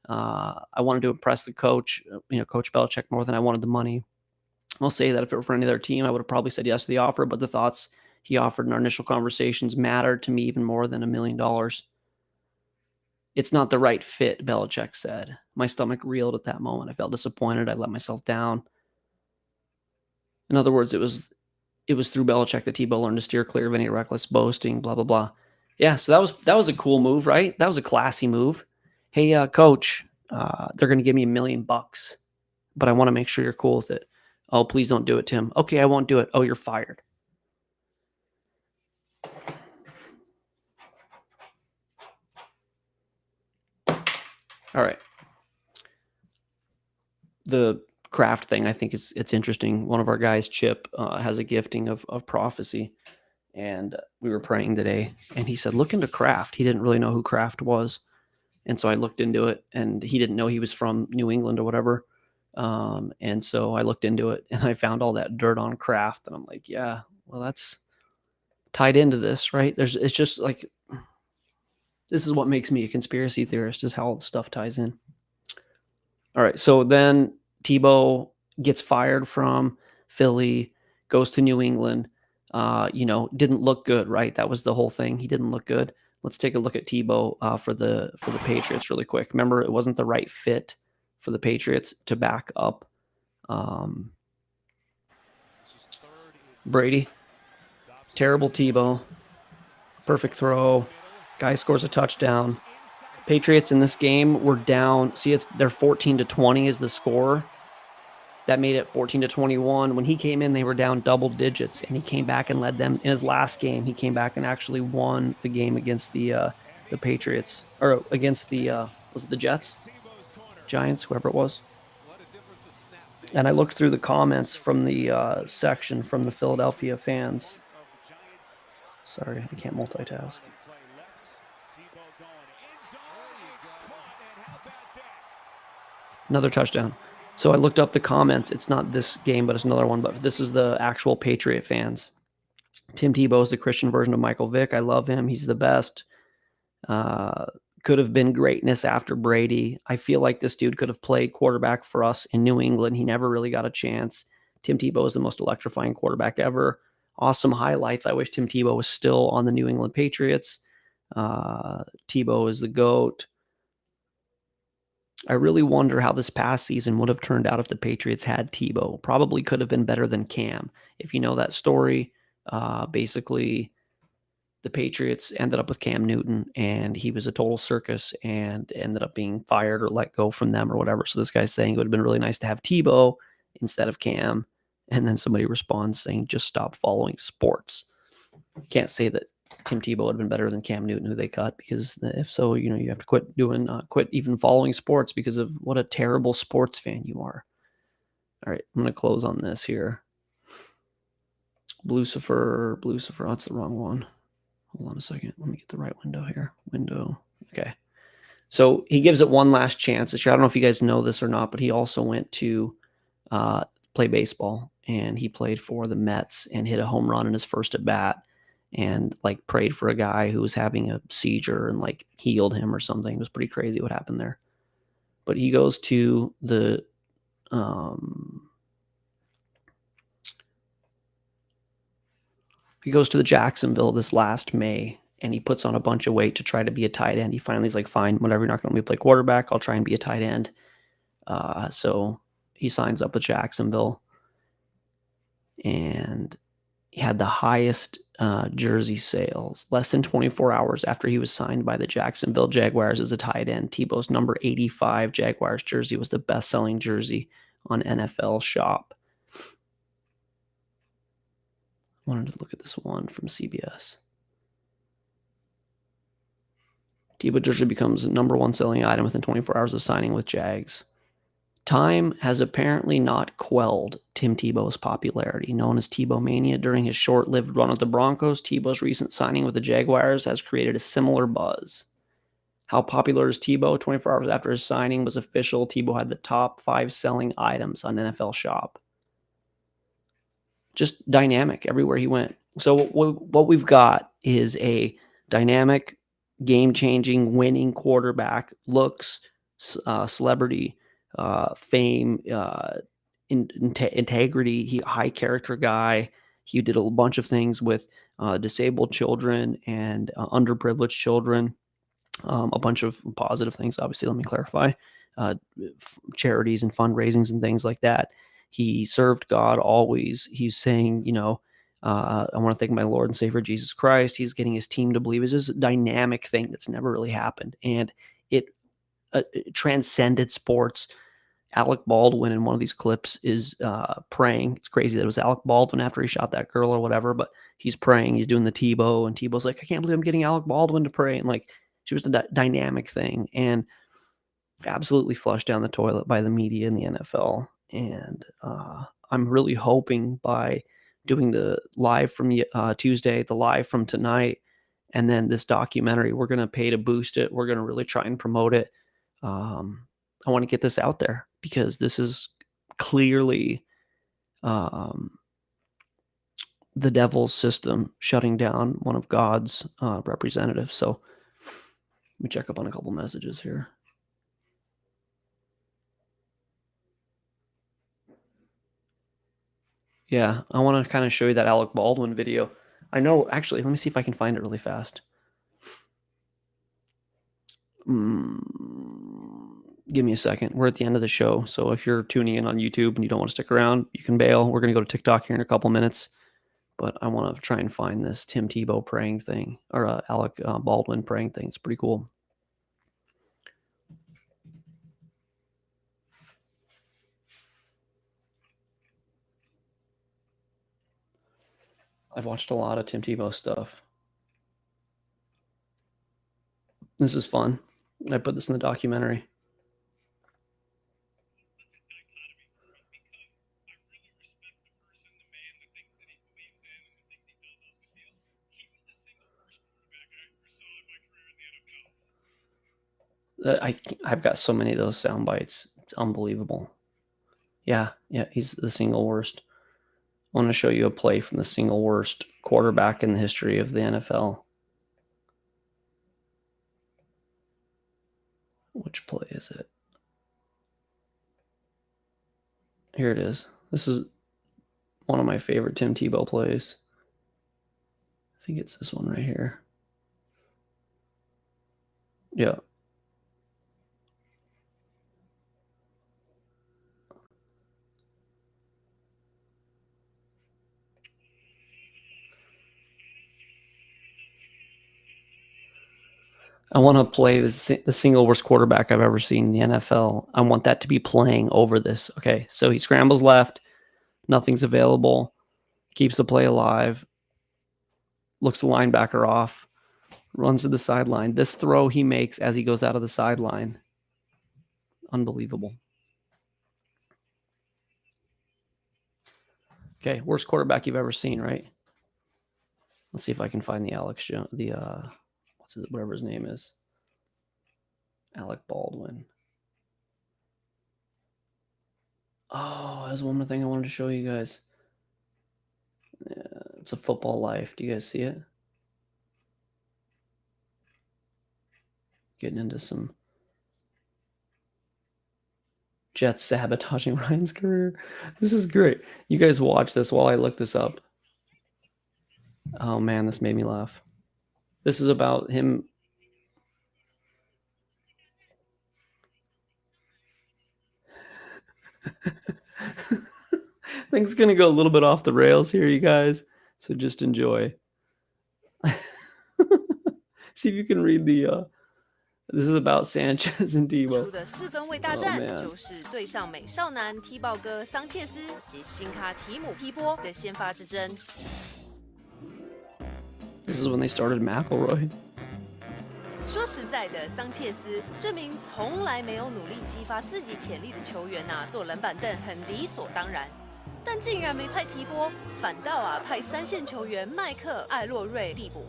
I wanted to impress the coach, Coach Belichick, more than I wanted the money. I'll say that if it were for any other team, I would have probably said yes to the offer, but the thoughts he offered in our initial conversations mattered to me even more than $1 million. It's not the right fit, Belichick said. My stomach reeled at that moment. I felt disappointed. I let myself down. In other words, it was through Belichick that Tebow learned to steer clear of any reckless boasting, blah, blah, blah. Yeah, so that was a cool move, right? That was a classy move. Hey, coach, they're going to give me $1 million, but I want to make sure you're cool with it. Oh, please don't do it, Tim. Okay, I won't do it. Oh, you're fired. All right. The Kraft thing, I think it's interesting. One of our guys, Chip, has a gifting of prophecy, and we were praying today, and he said, look into Kraft. He didn't really know who Kraft was, and so I looked into it, and he didn't know he was from New England or whatever, and so I looked into it, and I found all that dirt on Kraft, and I'm like, yeah, well, that's tied into this, right? It's just like, this is what makes me a conspiracy theorist, is how all the stuff ties in. All right, so then Tebow gets fired from Philly, goes to New England, didn't look good, right? That was the whole thing. He didn't look good. Let's take a look at Tebow for the Patriots really quick. Remember, it wasn't the right fit for the Patriots to back up Brady. Terrible Tebow. Perfect throw. Guy scores a touchdown. Patriots in this game were down. See, they're 14-20 is the score. That made it 14-21. When he came in, they were down double digits, and he came back and led them. In his last game, he came back and actually won the game against the Patriots, or against the was it the Jets, Giants, whoever it was. And I looked through the comments from the section from the Philadelphia fans. Sorry, I can't multitask. Another touchdown. So I looked up the comments. It's not this game, but it's another one. But this is the actual Patriot fans. Tim Tebow is the Christian version of Michael Vick. I love him. He's the best. Could have been greatness after Brady. I feel like this dude could have played quarterback for us in New England. He never really got a chance. Tim Tebow is the most electrifying quarterback ever. Awesome highlights. I wish Tim Tebow was still on the New England Patriots. Tebow is the GOAT. I really wonder how this past season would have turned out if the Patriots had Tebow. Probably could have been better than Cam. If you know that story, basically the Patriots ended up with Cam Newton, and he was a total circus and ended up being fired or let go from them or whatever. So this guy's saying it would have been really nice to have Tebow instead of Cam. And then somebody responds saying, just stop following sports. Can't say that Tim Tebow would have been better than Cam Newton, who they cut, because if so, you have to quit even following sports because of what a terrible sports fan you are. All right, I'm going to close on this here. Blucifer, that's the wrong one. Hold on a second. Let me get the right window here. Okay. So he gives it one last chance. I don't know if you guys know this or not, but he also went to play baseball, and he played for the Mets and hit a home run in his first at bat, and prayed for a guy who was having a seizure and healed him or something. It was pretty crazy what happened there. But he goes to the Jacksonville this last May, and he puts on a bunch of weight to try to be a tight end. He finally is fine, whatever, you're not going to let me play quarterback, I'll try and be a tight end. So he signs up with Jacksonville, and he had the highest jersey sales less than 24 hours after he was signed by the Jacksonville Jaguars as a tight end. Tebow's number 85 Jaguars jersey was the best-selling jersey on NFL Shop. I wanted to look at this one from CBS. Tebow jersey becomes the number one selling item within 24 hours of signing with Jags. Time has apparently not quelled Tim Tebow's popularity. Known as Tebow Mania during his short-lived run with the Broncos, Tebow's recent signing with the Jaguars has created a similar buzz. How popular is Tebow? 24 hours after his signing was official, Tebow had the top 5 selling items on NFL Shop. Just dynamic everywhere he went. So what we've got is a dynamic, game-changing, winning quarterback, looks, celebrity, fame, integrity. High character guy. He did a bunch of things with disabled children and underprivileged children. A bunch of positive things, obviously, let me clarify. Charities and fundraisings and things like that. He served God always. He's saying, I want to thank my Lord and Savior Jesus Christ. He's getting his team to believe. It's just a dynamic thing that's never really happened. And it transcended sports. Alec Baldwin in one of these clips is praying. It's crazy that it was Alec Baldwin after he shot that girl or whatever, but he's praying. He's doing the Tebow, and Tebow's like, I can't believe I'm getting Alec Baldwin to pray. And like, she was a dynamic thing and absolutely flushed down the toilet by the media in the NFL. And I'm really hoping by doing the live from Tuesday, the live from tonight, and then this documentary, we're going to pay to boost it. We're going to really try and promote it. I want to get this out there because this is clearly the devil's system shutting down one of God's representatives. So let me check up on a couple messages here. Yeah, I want to kind of show you that Alec Baldwin video. I know, actually, let me see if I can find it really fast. Give me a second. We're at the end of the show. So if you're tuning in on YouTube and you don't want to stick around, you can bail. We're going to go to TikTok here in a couple minutes. But I want to try and find this Tim Tebow praying thing, or Alec Baldwin praying thing. It's pretty cool. I've watched a lot of Tim Tebow stuff. This is fun. I put this in the documentary. I've got so many of those sound bites. It's unbelievable. Yeah, he's the single worst. I want to show you a play from the single worst quarterback in the history of the NFL. Which play is it? Here it is. This is one of my favorite Tim Tebow plays. I think it's this one right here. Yeah. I want to play the single worst quarterback I've ever seen in the NFL. I want that to be playing over this. Okay, so he scrambles left. Nothing's available. Keeps the play alive. Looks the linebacker off. Runs to the sideline. This throw he makes as he goes out of the sideline. Unbelievable. Okay, worst quarterback you've ever seen, right? Let's see if I can find the whatever his name is. Alec Baldwin. Oh, there's one more thing I wanted to show you guys. Yeah, it's a Football Life. Do you guys see it? Getting into some Jets sabotaging Ryan's career. This is great. You guys watch this while I look this up. Oh man, this made me laugh. This is about him. Things gonna go a little bit off the rails here, you guys. So just enjoy. See if you can read the. This is about Sanchez and Tebow. 出的4分卫大战就是对上美少男踢爆哥桑切斯及新咖提姆皮波的先发之争。This is when they started McElroy. 说实在的，桑切斯这名从来没有努力激发自己潜力的球员坐冷板凳很理所当然，但竟然没派提波，反倒派3线球员麦克、艾洛瑞替补。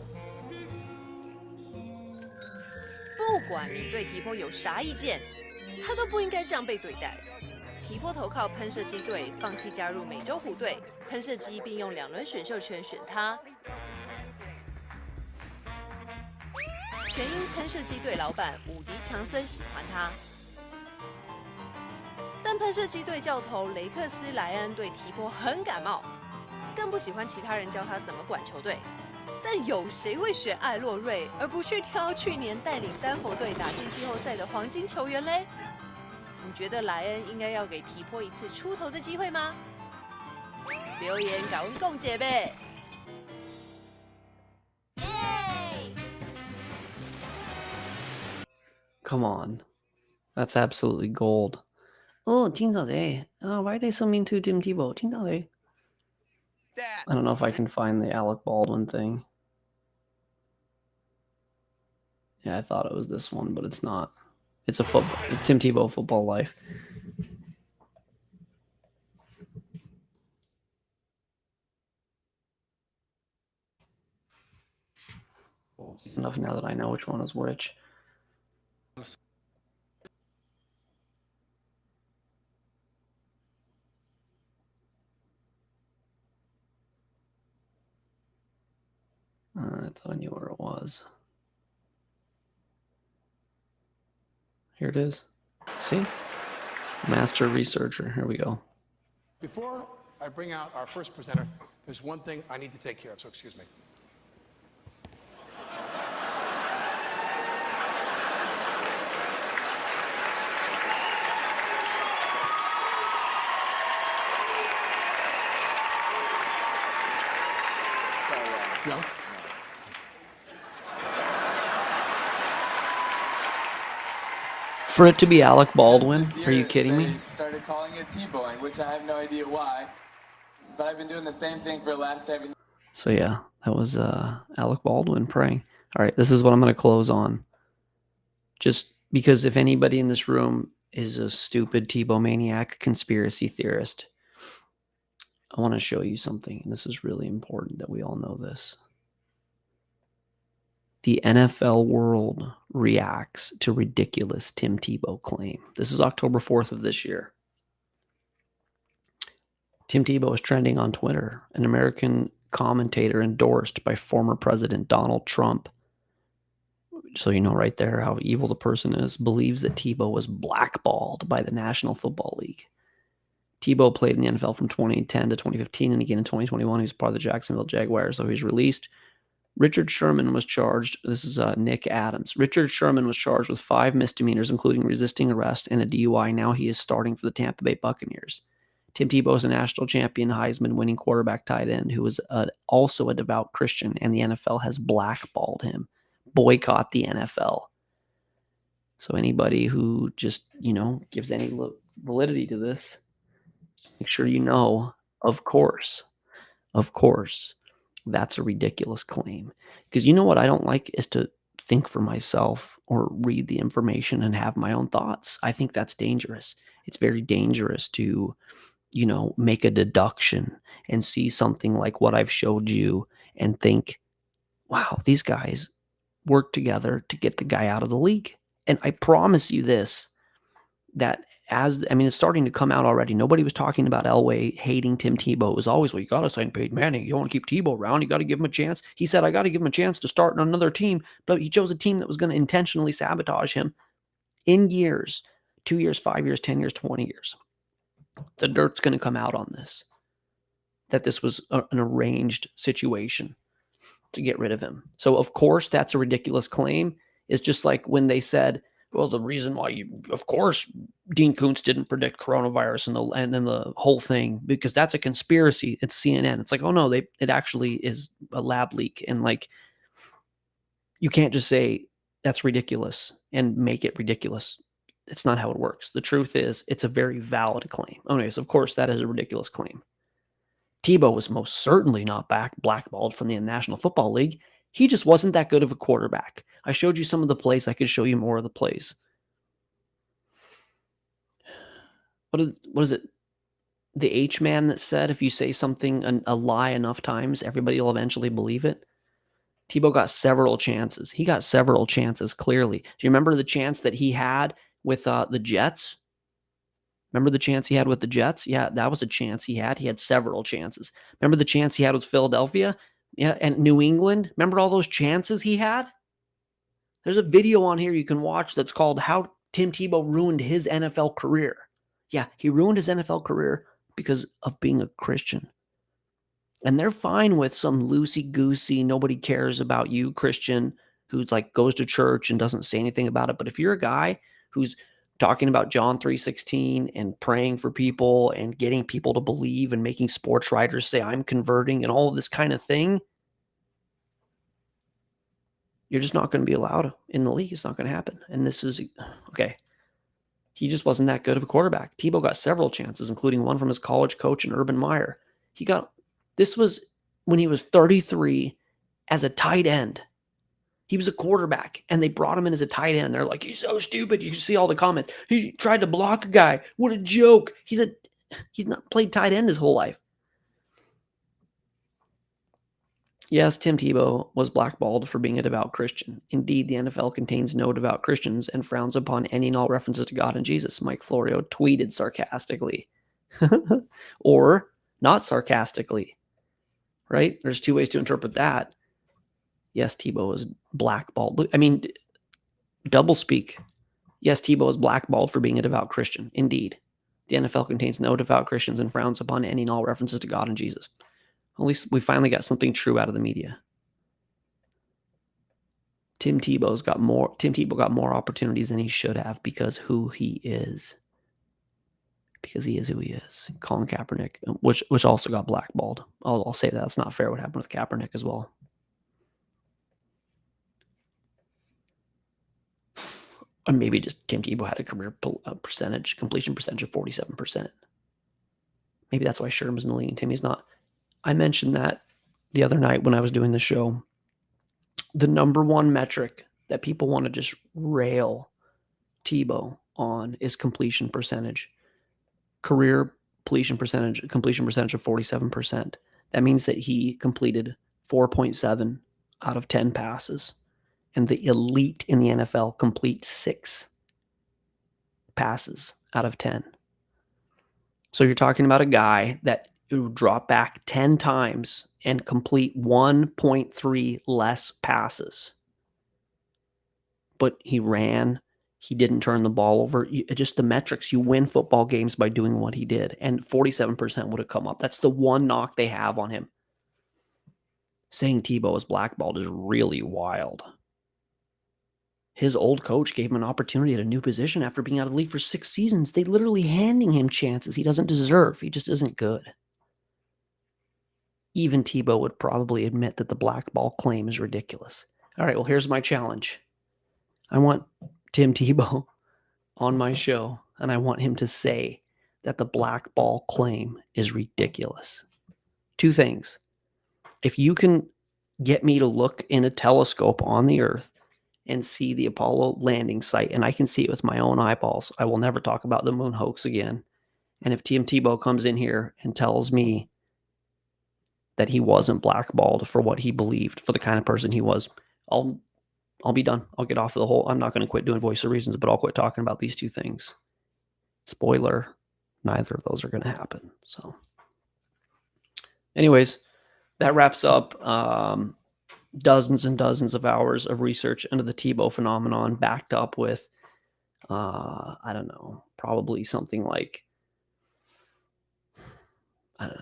不管你对提波有啥意见，他都不应该这样被对待。提波投靠喷射机队，放弃加入美洲虎队，喷射机并用2轮选秀权选他。全因喷射机队老板伍迪·强森喜欢他，但但喷射机队教头雷克斯·莱恩对提波很感冒，更不喜欢其他人教他怎么管球队。但有谁会选艾洛瑞，而不去挑去年带领丹佛队打进季后赛的黄金球员嘞？你觉得莱恩应该要给提波一次出头的机会吗？留言搞阮共解呗。Come on. That's absolutely gold. Oh, 听到的. Why are they so mean to Tim Tebow? 听到的. I don't know if I can find the Alec Baldwin thing. Yeah, I thought it was this one, but it's not. It's a Tim Tebow football life. Enough now that I know which one is which. I thought I knew where it was. Here it is. See? Master researcher. Here we go. Before I bring out our first presenter, there's one thing I need to take care of, so excuse me. No? For it to be Alec Baldwin? Are you kidding me? Started calling it T-bowing, which I have no idea why. But I've been doing the same thing for the last 7 years. So yeah, that was Alec Baldwin praying. All right, this is what I'm going to close on. Just because if anybody in this room is a stupid Tebow maniac conspiracy theorist, I want to show you something. And this is really important that we all know this. The NFL world reacts to ridiculous Tim Tebow claim. This is October 4th of this year. Tim Tebow is trending on Twitter, an American commentator endorsed by former President Donald Trump. So you know right there how evil the person is, believes that Tebow was blackballed by the National Football League. Tebow played in the NFL from 2010 to 2015 and again in 2021. He was part of the Jacksonville Jaguars, so he's released. Richard Sherman was charged. This is Nick Adams. Richard Sherman was charged with 5 misdemeanors, including resisting arrest and a DUI. Now he is starting for the Tampa Bay Buccaneers. Tim Tebow is a national champion, Heisman-winning quarterback tight end who is also a devout Christian, and the NFL has blackballed him. Boycott the NFL. So anybody who just, gives any validity to this, make sure you know, of course, that's a ridiculous claim. Because you know what I don't like is to think for myself or read the information and have my own thoughts. I think that's dangerous. It's very dangerous to, make a deduction and see something like what I've showed you and think, wow, these guys work together to get the guy out of the league. And I promise you this, that it's starting to come out already. Nobody was talking about Elway hating Tim Tebow. It was always, well, you got to sign Peyton Manning. You don't want to keep Tebow around. You got to give him a chance. He said, I got to give him a chance to start on another team. But he chose a team that was going to intentionally sabotage him in years, 2 years, 5 years, 10 years, 20 years. The dirt's going to come out on this, that this was an arranged situation to get rid of him. So, of course, that's a ridiculous claim. It's just like when they said, well, the reason why of course, Dean Koontz didn't predict coronavirus and then the whole thing, because that's a conspiracy. It's CNN. It's like, oh no, it actually is a lab leak. And like, you can't just say that's ridiculous and make it ridiculous. It's not how it works. The truth is, it's a very valid claim. Anyways, of course, that is a ridiculous claim. Tebow was most certainly not blackballed from the National Football League. He just wasn't that good of a quarterback. I showed you some of the plays. I could show you more of the plays. What is it? The H-man that said if you say something, a lie enough times, everybody will eventually believe it. Tebow got several chances. He got several chances, clearly. Do you remember the chance that he had with the Jets? Remember the chance he had with the Jets? Yeah, that was a chance he had. He had several chances. Remember the chance he had with Philadelphia? Yeah, and New England? Remember all those chances he had? There's a video on here you can watch that's called How Tim Tebow Ruined His NFL Career. Yeah, he ruined his NFL career because of being a Christian. And they're fine with some loosey-goosey, nobody cares about you Christian who's like goes to church and doesn't say anything about it. But if you're a guy who's talking about John 3:16 and praying for people and getting people to believe and making sports writers say I'm converting and all of this kind of thing, you're just not going to be allowed in the league. It's not going to happen. And this is okay. He just wasn't that good of a quarterback. Tebow got several chances, including one from his college coach in Urban Meyer. This was when he was 33 as a tight end. He was a quarterback, and they brought him in as a tight end. They're like, he's so stupid. You see all the comments. He tried to block a guy. What a joke. He's not played tight end his whole life. Yes, Tim Tebow was blackballed for being a devout Christian. Indeed, the NFL contains no devout Christians and frowns upon any and all references to God and Jesus, Mike Florio tweeted sarcastically. Or not sarcastically. Right? There's two ways to interpret that. Yes, Tebow was blackballed. I mean, double speak. Yes, Tebow is blackballed for being a devout Christian. Indeed. The NFL contains no devout Christians and frowns upon any and all references to God and Jesus. At least we finally got something true out of the media. Tim Tebow got more opportunities than he should have because who he is. Because he is who he is. Colin Kaepernick, which also got blackballed. I'll say that. It's not fair what happened with Kaepernick as well. Or maybe just Tim Tebow had a career completion percentage of 47%. Maybe that's why Sherm was in the league and Timmy's not. I mentioned that the other night when I was doing the show. The number one metric that people want to just rail Tebow on is completion percentage. Career completion percentage of 47%. That means that he completed 4.7 out of 10 passes. And the elite in the NFL complete 6 passes out of 10. So you're talking about a guy that would drop back 10 times and complete 1.3 less passes. But he ran. He didn't turn the ball over. Just the metrics. You win football games by doing what he did. And 47% would have come up. That's the one knock they have on him. Saying Tebow is blackballed is really wild. His old coach gave him an opportunity at a new position after being out of the league for 6 seasons. They literally handing him chances he doesn't deserve. He just isn't good. Even Tebow would probably admit that the blackball claim is ridiculous. All right, well, here's my challenge. I want Tim Tebow on my show, and I want him to say that the blackball claim is ridiculous. 2 things. If you can get me to look in a telescope on the earth and see the Apollo landing site, and I can see it with my own eyeballs, I will never talk about the moon hoax again. And if Tim Tebow comes in here and tells me that he wasn't blackballed for what he believed, for the kind of person he was, I'll be done. I'll get off of the whole, I'm not going to quit doing Voice of Reasons, but I'll quit talking about these 2 things. Spoiler, neither of those are going to happen. So anyways, that wraps up dozens and dozens of hours of research into the Tebow phenomenon, backed up with, I don't know, probably something like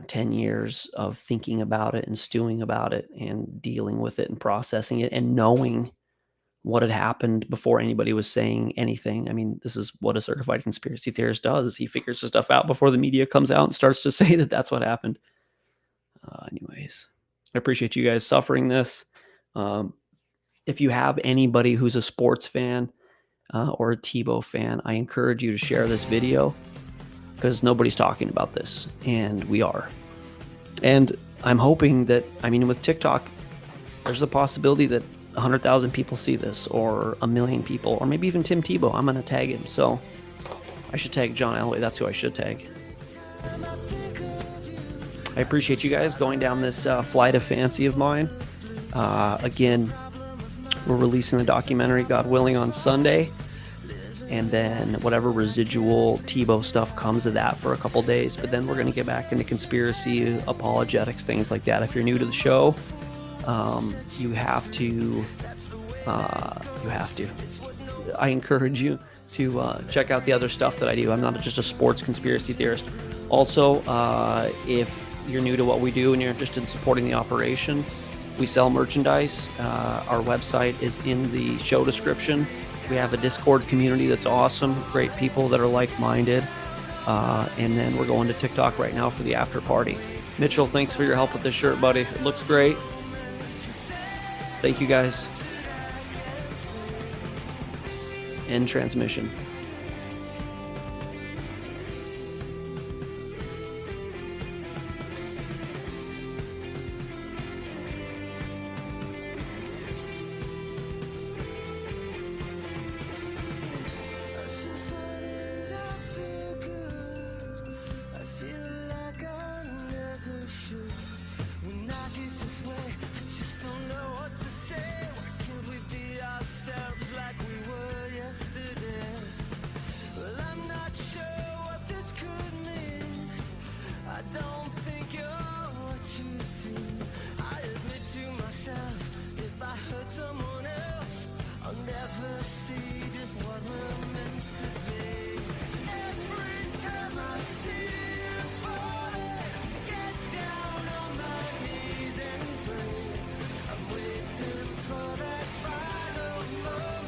10 years of thinking about it and stewing about it and dealing with it and processing it and knowing what had happened before anybody was saying anything. I mean, this is what a certified conspiracy theorist does, is he figures the stuff out before the media comes out and starts to say that that's what happened. Anyways, I appreciate you guys suffering this. If you have anybody who's a sports fan or a Tebow fan, I encourage you to share this video, because nobody's talking about this, and we are. And I'm hoping that, I mean, with TikTok, there's a possibility that 100,000 people see this, or 1 million people, or maybe even Tim Tebow. I'm going to tag him. So I should tag John Elway. That's who I should tag. I appreciate you guys going down this flight of fancy of mine. Again, we're releasing the documentary, God willing, on Sunday. And then whatever residual Tebow stuff comes of that for a couple days. But then we're going to get back into conspiracy, apologetics, things like that. If you're new to the show, you have to I encourage you to check out the other stuff that I do. I'm not just a sports conspiracy theorist. Also, if you're new to what we do and you're interested in supporting the operation, we sell merchandise. Our website is in the show description. We have a Discord community that's awesome, great people that are like-minded. And then we're going to TikTok right now for the after party. Mitchell, thanks for your help with this shirt, buddy. It looks great. Thank you, guys. End transmission. I don't think you're what you seem. I admit to myself, if I hurt someone else, I'll never see just what we're meant to be. Every time I see you falling, get down on my knees and pray. I'm waiting for that final moment.